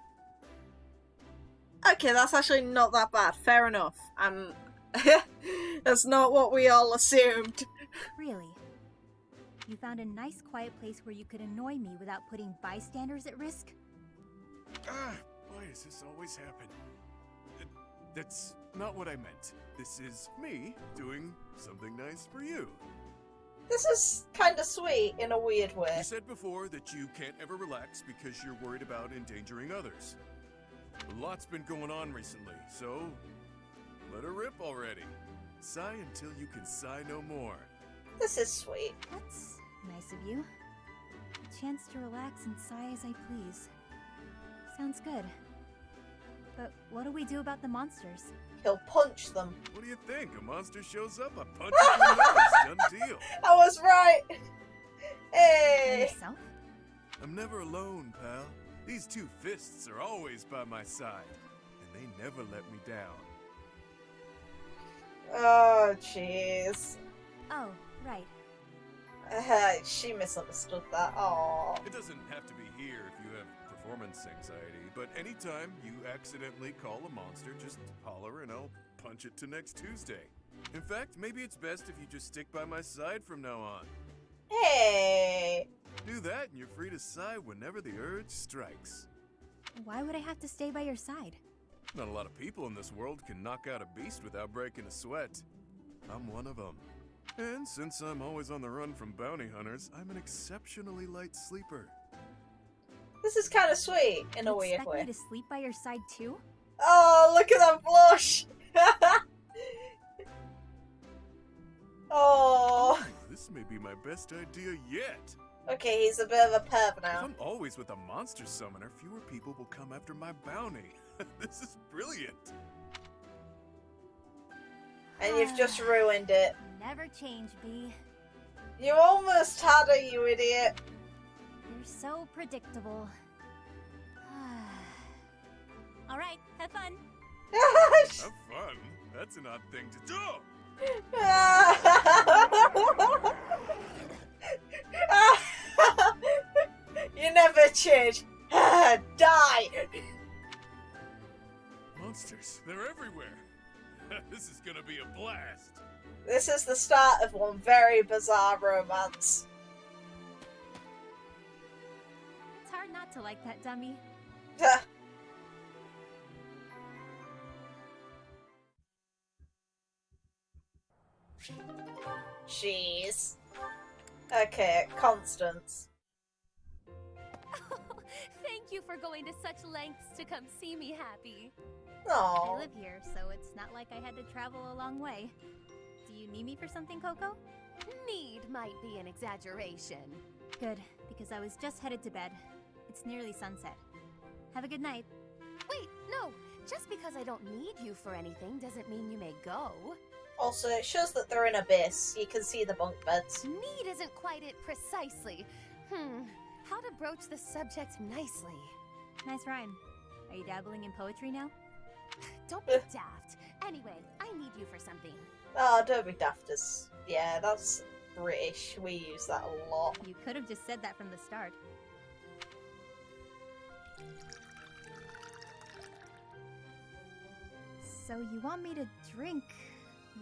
Okay, that's actually not that bad. Fair enough. That's not what we all assumed. Really? You found a nice quiet place where you could annoy me without putting bystanders at risk? Ah, why does this always happen? That's not what I meant. This is me doing something nice for you. This is kind of sweet in a weird way. You said before that you can't ever relax because you're worried about endangering others. A lot's been going on recently, so let her rip already. Sigh until you can sigh no more. This is sweet. That's nice of you. A chance to relax and sigh as I please. Sounds good. But what do we do about the monsters? He'll punch them. What do you think? A monster shows up, I punch him in the nose. Done deal. I was right. Hey. Yourself? I'm never alone, pal. These two fists are always by my side, and they never let me down. Oh, jeez. Oh, right. She misunderstood that. Aww. It doesn't have to be here if you have performance anxiety, but anytime you accidentally call a monster, just holler and I'll punch it to next Tuesday. In fact, maybe it's best if you just stick by my side from now on. Hey. Do that and you're free to sigh whenever the urge strikes. Why would I have to stay by your side? Not a lot of people in this world can knock out a beast without breaking a sweat. I'm one of them. And since I'm always on the run from bounty hunters, I'm an exceptionally light sleeper. This is kind of sweet in a You weird expect way. me to sleep by your side too? Oh, look at that blush! Oh. This may be my best idea yet. Okay, he's a bit of a perv If now. I'm always with a monster summoner, fewer people will come after my bounty. This is brilliant. And you've just ruined it. Never change, Bee. You almost had her, you idiot. You're so predictable. Alright, have fun. Have fun. That's an odd thing to do. You never change. Die! Monsters, they're everywhere. This is gonna be a blast. This is the start of one very bizarre romance. It's hard not to like that dummy. Jeez. Okay, Constance. Thank you for going to such lengths to come see me, Hapi. I Aww. live here, so it's not like I had to travel a long way. Do you need me for something, Coco? Need might be an exaggeration. Good, because I was just headed to bed. It's nearly sunset. Have a good night. Wait, no. Just because I don't need you for anything doesn't mean you may go. Also, it shows that they're in abyss. You can see the bunk beds. Need isn't quite it precisely. How to broach the subject nicely. Nice rhyme. Are you dabbling in poetry now? Don't be daft. Anyway, I need you for something. Oh, don't be dafters. Yeah, that's British. We use that a lot. You could have just said that from the start. So you want me to drink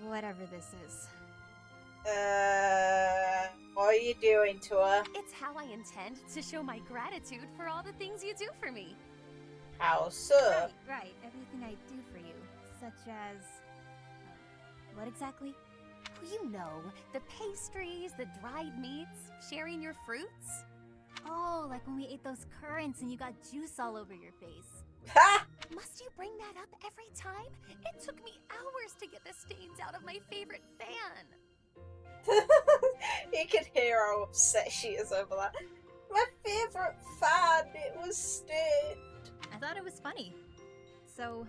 whatever this is? What are you doing to her? It's how I intend to show my gratitude for all the things you do for me. How so? Right. Everything I do for you. Such as... What exactly? You know, the pastries, the dried meats, sharing your fruits. Oh, like when we ate those currants and you got juice all over your face. Ha! Must you bring that up every time? It took me hours to get the stains out of my favorite fan. You can hear how upset she is over that. My favourite fan, it was stained. I thought it was funny. So,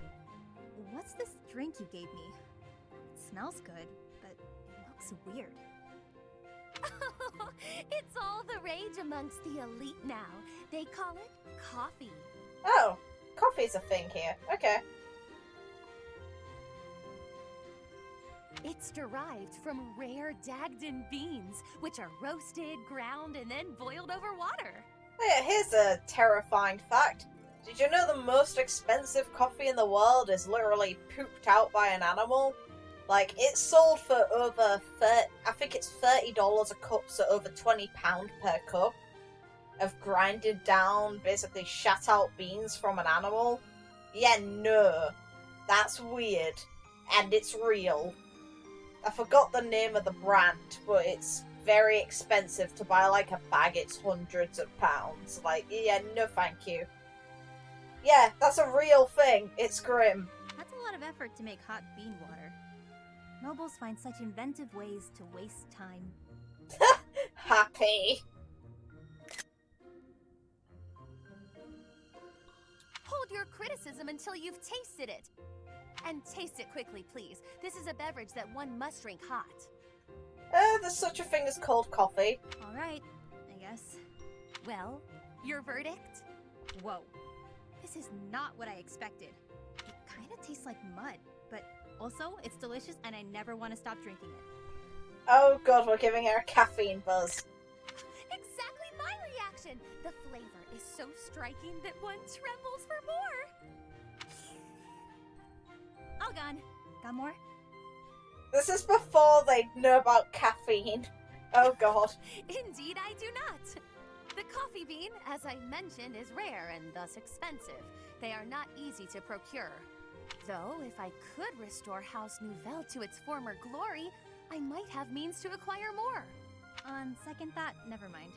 what's this drink you gave me? It smells good, but it looks weird. It's all the rage amongst the elite now. They call it coffee. Oh, coffee's a thing here. Okay. It's derived from rare Dagdan beans, which are roasted, ground, and then boiled over water. Yeah, here's a terrifying fact. Did you know the most expensive coffee in the world is literally pooped out by an animal? Like, it's sold for over I think it's $30 a cup, so over £20 per cup of grinded down, basically shat out beans from an animal. Yeah, no. That's weird. And it's real. I forgot the name of the brand, but it's very expensive to buy like a bag. It's hundreds of pounds. Like, yeah, no thank you. Yeah, that's a real thing. It's grim. That's a lot of effort to make hot bean water. Nobles find such inventive ways to waste time. Happy. Hold your criticism until you've tasted it. And taste it quickly, please. This is a beverage that one must drink hot. There's such a thing as cold coffee. Alright, I guess. Well, your verdict? Whoa. This is not what I expected. It kinda tastes like mud, but also, it's delicious and I never want to stop drinking it. Oh god, we're giving her a caffeine buzz. Exactly my reaction! The flavor is so striking that one trembles for more! All gone. Got more? This is before they know about caffeine. Oh god. Indeed I do not! The coffee bean, as I mentioned, is rare and thus expensive. They are not easy to procure. Though, if I could restore House Nouvelle to its former glory, I might have means to acquire more. On second thought, never mind.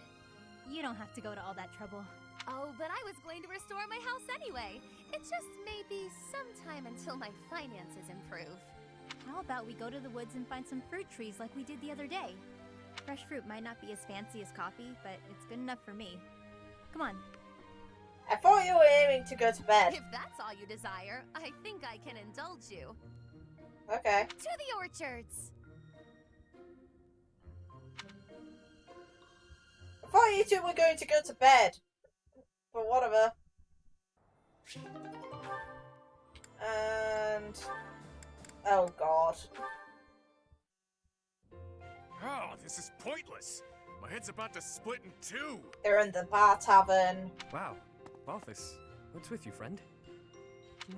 You don't have to go to all that trouble. Oh, but I was going to restore my house anyway. It just may be some time until my finances improve. How about we go to the woods and find some fruit trees like we did the other day? Fresh fruit might not be as fancy as coffee, but it's good enough for me. Come on. I thought you were aiming to go to bed. If that's all you desire, I think I can indulge you. Okay. To the orchards! I thought you two were going to go to bed. But whatever. And... oh god. Oh, this is pointless. My head's about to split in two. They're in the bar tavern. Wow, Balthus, what's with you, friend?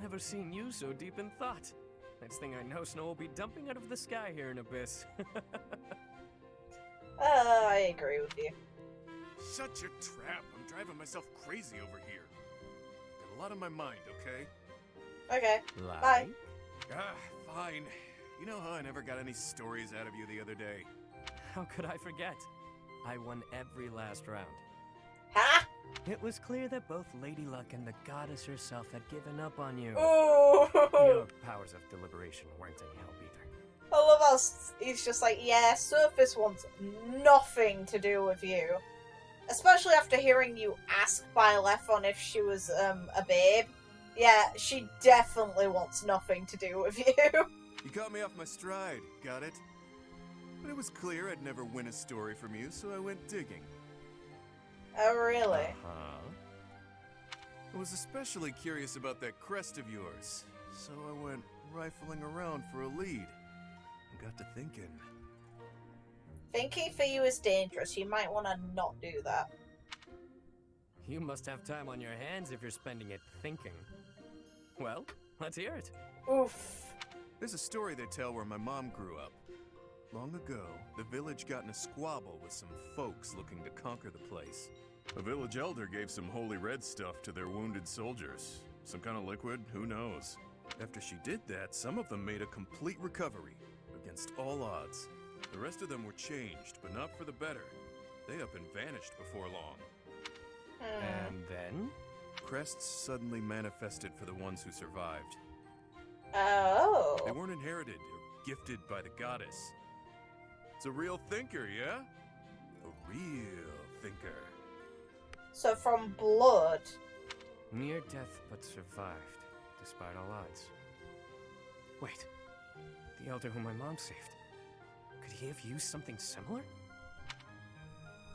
Never seen you so deep in thought. Next thing I know, snow will be dumping out of the sky here in Abyss. I agree with you. Such a trap. I'm driving myself crazy over here. Got a lot on my mind, okay? Okay. Like? Bye. Ah, fine. You know how I never got any stories out of you the other day? How could I forget? I won every last round. Huh? It was clear that both Lady Luck and the goddess herself had given up on you. Ooh. Your powers of deliberation weren't any help either. I love how he's just like, yeah, Sothis wants nothing to do with you. Especially after hearing you ask Byleth on if she was, a babe. Yeah, she definitely wants nothing to do with you. You caught me off my stride, got it? But it was clear I'd never win a story from you, so I went digging. Oh, really? Huh? I was especially curious about that crest of yours, so I went rifling around for a lead. And got to thinking. Thinking for you is dangerous. You might want to not do that. You must have time on your hands if you're spending it thinking. Well, let's hear it. Oof. There's a story they tell where my mom grew up. Long ago, the village got in a squabble with some folks looking to conquer the place. A village elder gave some holy red stuff to their wounded soldiers. Some kind of liquid, who knows? After she did that, some of them made a complete recovery, against all odds. The rest of them were changed, but not for the better. They up and vanished before long. And then? Crests suddenly manifested for the ones who survived. Oh. They weren't inherited or gifted by the goddess. It's a real thinker, yeah? A real thinker. So from blood. Near death but survived, despite all odds. Wait, the elder whom my mom saved. Could he have used something similar?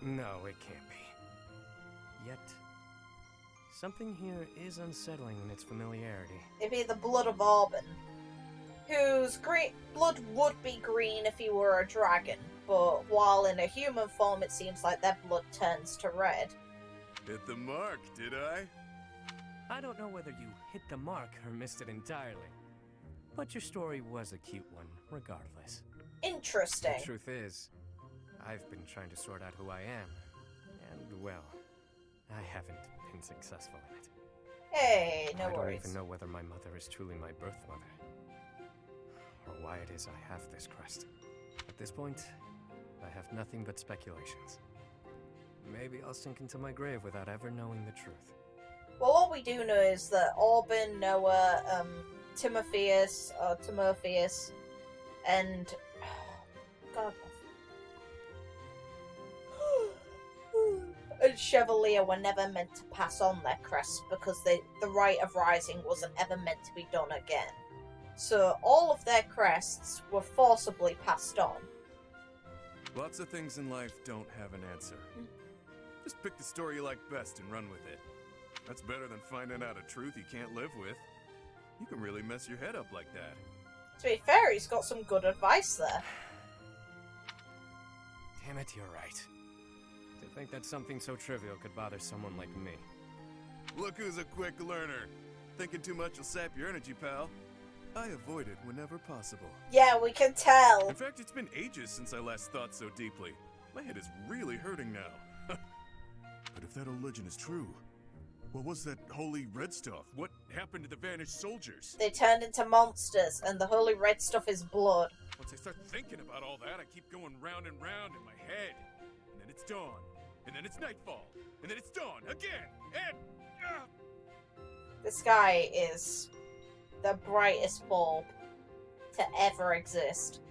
No, it can't be. Yet, something here is unsettling in its familiarity. It'd be the blood of Auburn. Whose blood would be green if he were a dragon, but while in a human form it seems like their blood turns to red. Hit the mark, did I? I don't know whether you hit the mark or missed it entirely. But your story was a cute one, regardless. Interesting. The truth is, I've been trying to sort out who I am. And, well, I haven't been successful in it. Hey, no I don't worries. even know whether my mother is truly my birth mother. Or why it is I have this crest. At this point, I have nothing but speculations. Maybe I'll sink into my grave without ever knowing the truth. Well, all we do know is that Auburn, Noah, Timotheus, and... God. And Chevalier were never meant to pass on their crests because the Rite of Rising wasn't ever meant to be done again. So all of their crests were forcibly passed on. Lots of things in life don't have an answer. Just pick the story you like best and run with it. That's better than finding out a truth you can't live with. You can really mess your head up like that. To be fair, he's got some good advice there. Damn it, you're right. To think that something so trivial could bother someone like me. Look who's a quick learner. Thinking too much will sap your energy, pal. I avoid it whenever possible. Yeah, we can tell. In fact, it's been ages since I last thought so deeply. My head is really hurting now. But if that old legend is true, what was that holy red stuff? What happened to the vanished soldiers? They turned into monsters, and the holy red stuff is blood. Once I start thinking about all that, I keep going round and round in my head. And then it's dawn. And then it's nightfall. and then it's dawn again, and... This guy is the brightest bulb to ever exist.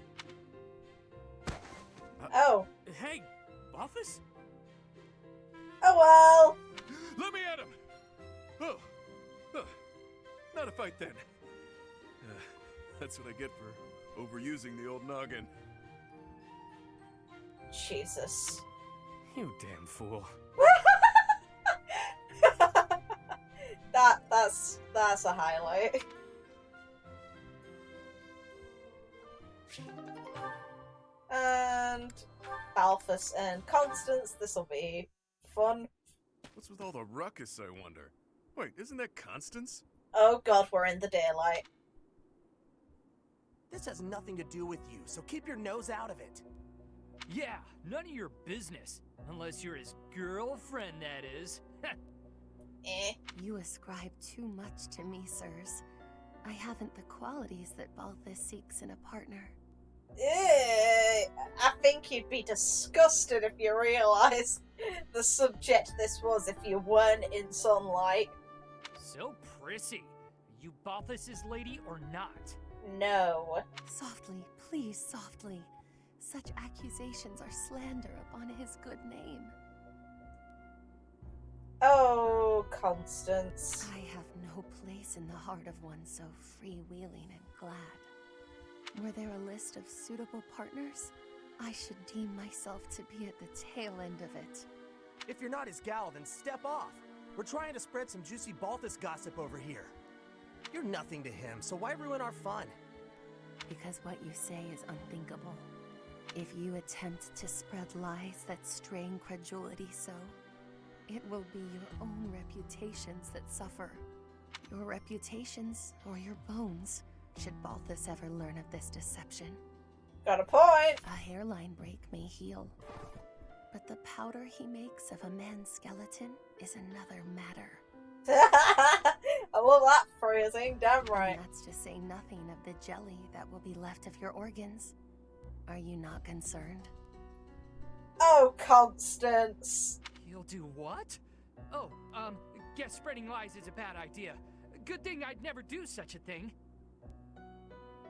Oh. Hey, Balthus? Oh well. Let me at him! Oh. Not a fight then. That's what I get for overusing the old noggin. Jesus. You damn fool. That's a highlight. And Balthus and Constance, this'll be fun. What's with all the ruckus, I wonder? Wait, isn't that Constance? Oh god, we're in the daylight. This has nothing to do with you, so keep your nose out of it. Yeah, none of your business. Unless you're his girlfriend, that is. You ascribe too much to me, sirs. I haven't the qualities that Balthus seeks in a partner. I think you'd be disgusted if you realised the subject this was if you weren't in sunlight. So prissy. You Balthus's lady or not? No. Softly, please, softly. Such accusations are slander upon his good name. Oh, Constance. I have no place in the heart of one so freewheeling and glad. Were there a list of suitable partners? I should deem myself to be at the tail end of it. If you're not his gal, then step off. We're trying to spread some juicy Balthus gossip over here. You're nothing to him, so why ruin our fun? Because what you say is unthinkable. If you attempt to spread lies that strain credulity so, it will be your own reputations that suffer. Your reputations or your bones, should Balthus ever learn of this deception. Got a point. A hairline break may heal, but the powder he makes of a man's skeleton is another matter. I love that phrasing, damn right. And that's to say nothing of the jelly that will be left of your organs. Are you not concerned? Oh, Constance. He'll do what? Oh, guess spreading lies is a bad idea. Good thing I'd never do such a thing.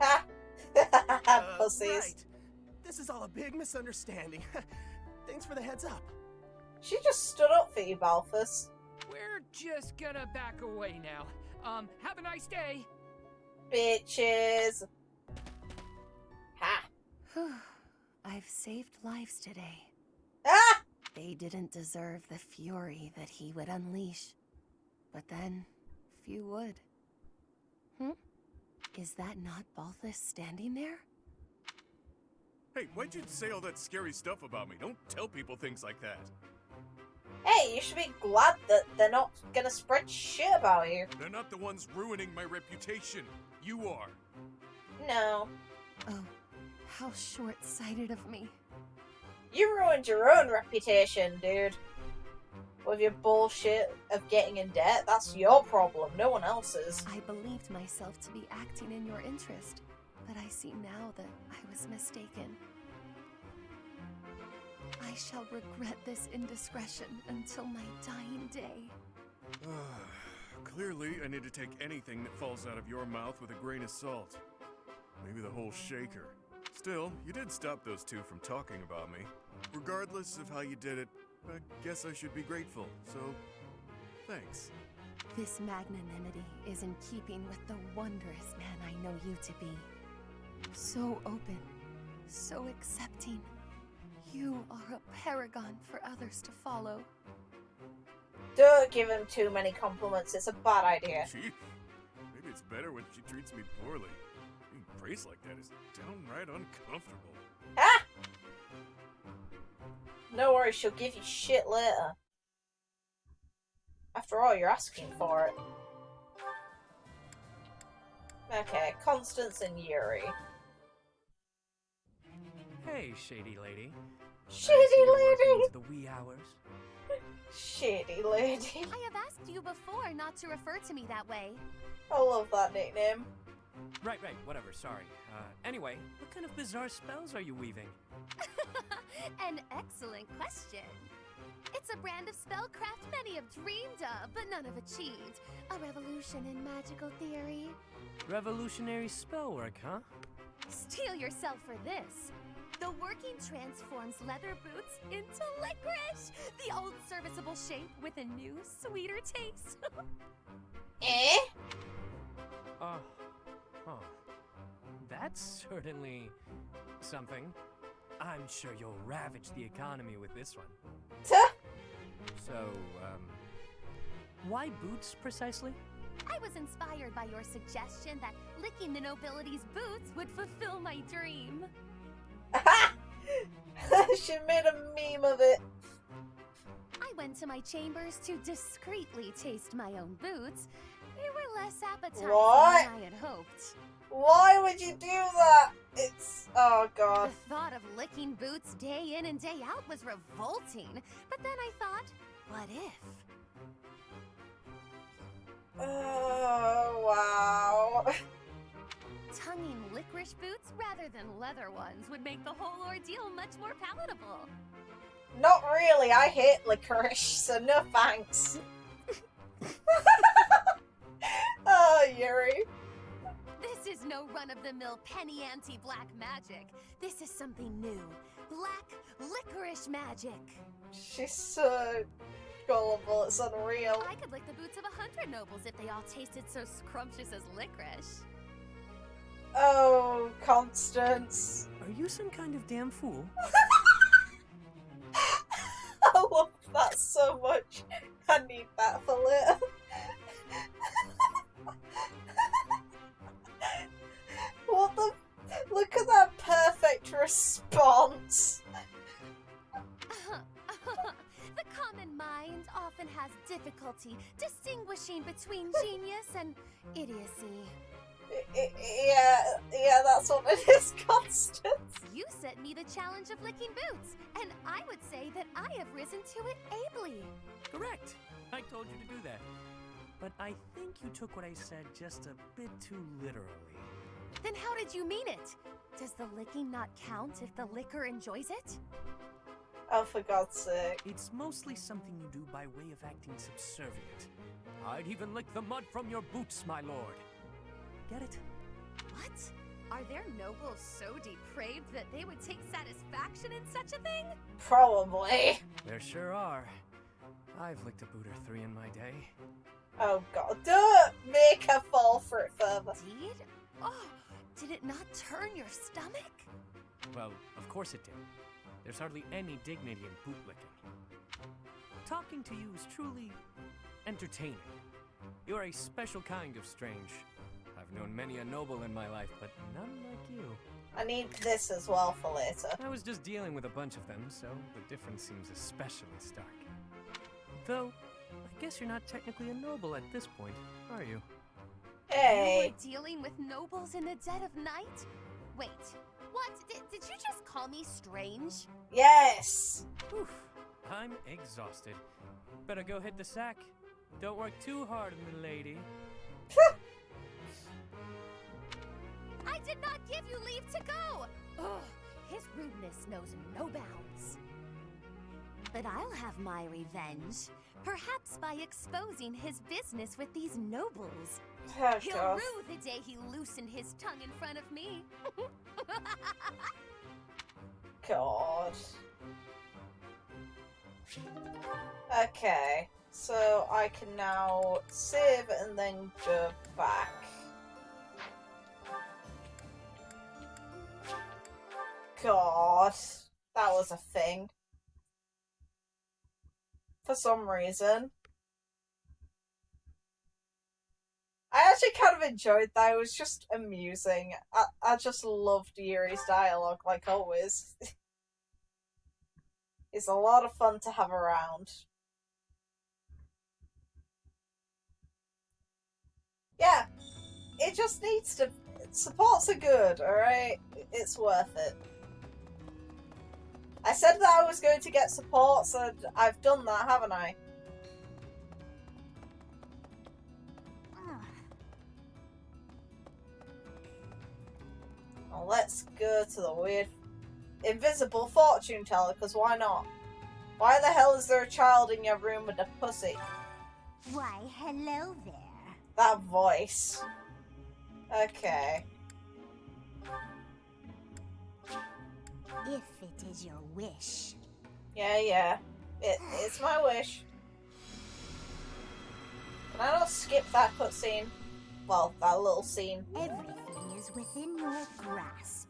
Ha! Pussies. Right. This is all a big misunderstanding. Thanks for the heads up. She just stood up for you, Balthus. We're just gonna back away now. Have a nice day. Bitches. Ha! I've saved lives today. Ah! They didn't deserve the fury that he would unleash. But then, few would. Is that not Balthus standing there? Hey, why'd you say all that scary stuff about me? Don't tell people things like that. Hey, you should be glad that they're not gonna spread shit about you. They're not the ones ruining my reputation. You are. No. Oh, how short-sighted of me. You ruined your own reputation, dude. With your bullshit of getting in debt, that's your problem, no one else's. I believed myself to be acting in your interest, but I see now that I was mistaken. I shall regret this indiscretion until my dying day. Clearly, I need to take anything that falls out of your mouth with a grain of salt. Maybe the whole shaker. Still, you did stop those two from talking about me. Regardless of how you did it, I guess I should be grateful, so thanks. This magnanimity is in keeping with the wondrous man I know you to be. So open, so accepting. You are a paragon for others to follow. Don't give him too many compliments, it's a bad idea. Gee, maybe it's better when she treats me poorly. Being praised like that is downright uncomfortable. Ah! No worries, she'll give you shit later. After all, you're asking for it. Okay, Constance and Yuri. Hey, shady lady. Shady lady! The wee hours. Shady lady. I have asked you before not to refer to me that way. I love that nickname. Right, whatever, sorry. Anyway, what kind of bizarre spells are you weaving? An excellent question. It's a brand of spellcraft many have dreamed of, but none have achieved. A revolution in magical theory. Revolutionary spellwork, huh? Steal yourself for this. The working transforms leather boots into licorice! The old serviceable shape with a new, sweeter taste. Eh? Huh. That's certainly something. I'm sure you'll ravage the economy with this one. So, why boots precisely? I was inspired by your suggestion that licking the nobility's boots would fulfill my dream. She made a meme of it. I went to my chambers to discreetly taste my own boots. They were less appetizing What? than I had hoped. Why would you do that? It's... oh god. The thought of licking boots day in and day out was revolting. But then I thought, what if? Oh, wow. Tonguing licorice boots rather than leather ones would make the whole ordeal much more palatable. Not really, I hate licorice, so no thanks. Oh, Yuri. This is no run-of-the-mill penny anti-black magic. This is something new. Black licorice magic. She's so gullible, it's unreal. I could lick the boots of 100 nobles if they all tasted so scrumptious as licorice. Oh, Constance. Are you some kind of damn fool? I love that so much. I need that for later. What the... Look at that perfect response. The common mind often has difficulty distinguishing between genius and idiocy. Yeah, that's what it is, Constance. You set me the challenge of licking boots, and I would say that I have risen to it ably. Correct. I told you to do that. But I think you took what I said just a bit too literally. Then how did you mean it? Does the licking not count if the licker enjoys it? Oh, for God's sake. It's mostly something you do by way of acting subservient. I'd even lick the mud from your boots, my lord. Get it? What? Are there nobles so depraved that they would take satisfaction in such a thing? Probably. There sure are. I've licked a boot or 3 in my day. Oh god, don't make her fall for it further. Indeed? Oh, did it not turn your stomach? Well, of course it did. There's hardly any dignity in bootlicking. Talking to you is truly entertaining. You're a special kind of strange. I've known many a noble in my life, but none like you. I need this as well for later. I was just dealing with a bunch of them, so the difference seems especially stark. Though, I guess you're not technically a noble at this point, are you? Hey. You were dealing with nobles in the dead of night? Wait, what? Did you just call me strange? Yes. Oof, I'm exhausted. Better go hit the sack. Don't work too hard, milady. I did not give you leave to go! Ugh, his rudeness knows no bounds. But I'll have my revenge. Perhaps by exposing his business with these nobles. Oh, He'll God. rue the day he loosened his tongue in front of me. God. Okay, so I can now save and then go back. God, that was a thing. For some reason. I actually kind of enjoyed that. It was just amusing. I just loved Yuri's dialogue, like always. It's a lot of fun to have around. Yeah, it just needs to... Supports are good, alright? It's worth it. I said that I was going to get supports, and I've done that, haven't I? Well, let's go to the weird invisible fortune teller, because why not? Why the hell is there a child in your room with a pussy? Why, hello there. That voice. Okay. If it is your wish. Yeah. It's my wish. Can I not skip that cutscene? Well, that little scene. Everything is within your grasp.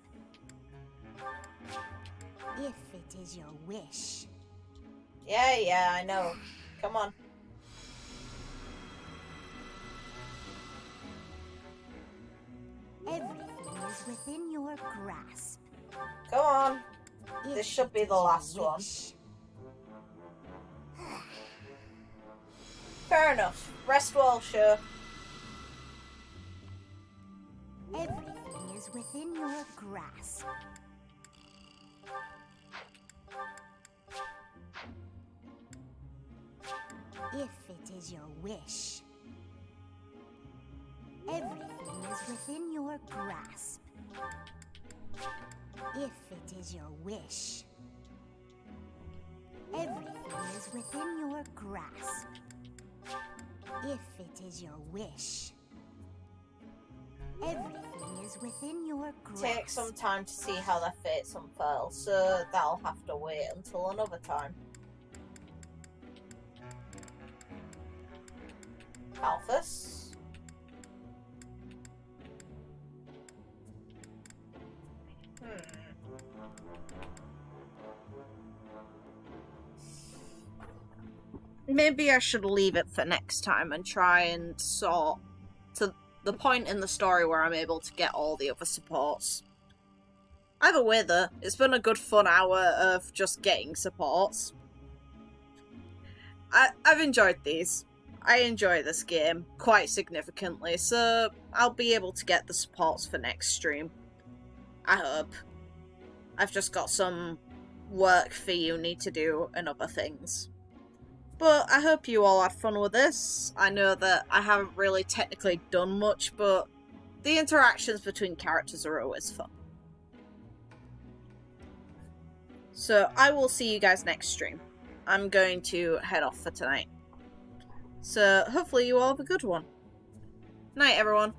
If it is your wish. Yeah, I know. Come on. Everything is within your grasp. Come on. If This should be it the is your last one. wish. Fair enough. Rest well, sure. Everything is within your grasp. If it is your wish. Everything is within your grasp. If it is your wish. Everything is within your grasp. If it is your wish. Everything is within your grasp. Take some time to see how their fates unfurl, so that'll have to wait until another time. Balthus? Maybe I should leave it for next time and try and sort to the point in the story where I'm able to get all the other supports. Either way though, it's been a good fun hour of just getting supports. I've enjoyed these. I enjoy this game quite significantly, so I'll be able to get the supports for next stream. I hope. I've just got some work for uni to do and other things. But I hope you all had fun with this. I know that I haven't really technically done much, but the interactions between characters are always fun. So I will see you guys next stream. I'm going to head off for tonight. So hopefully you all have a good one. Night, everyone.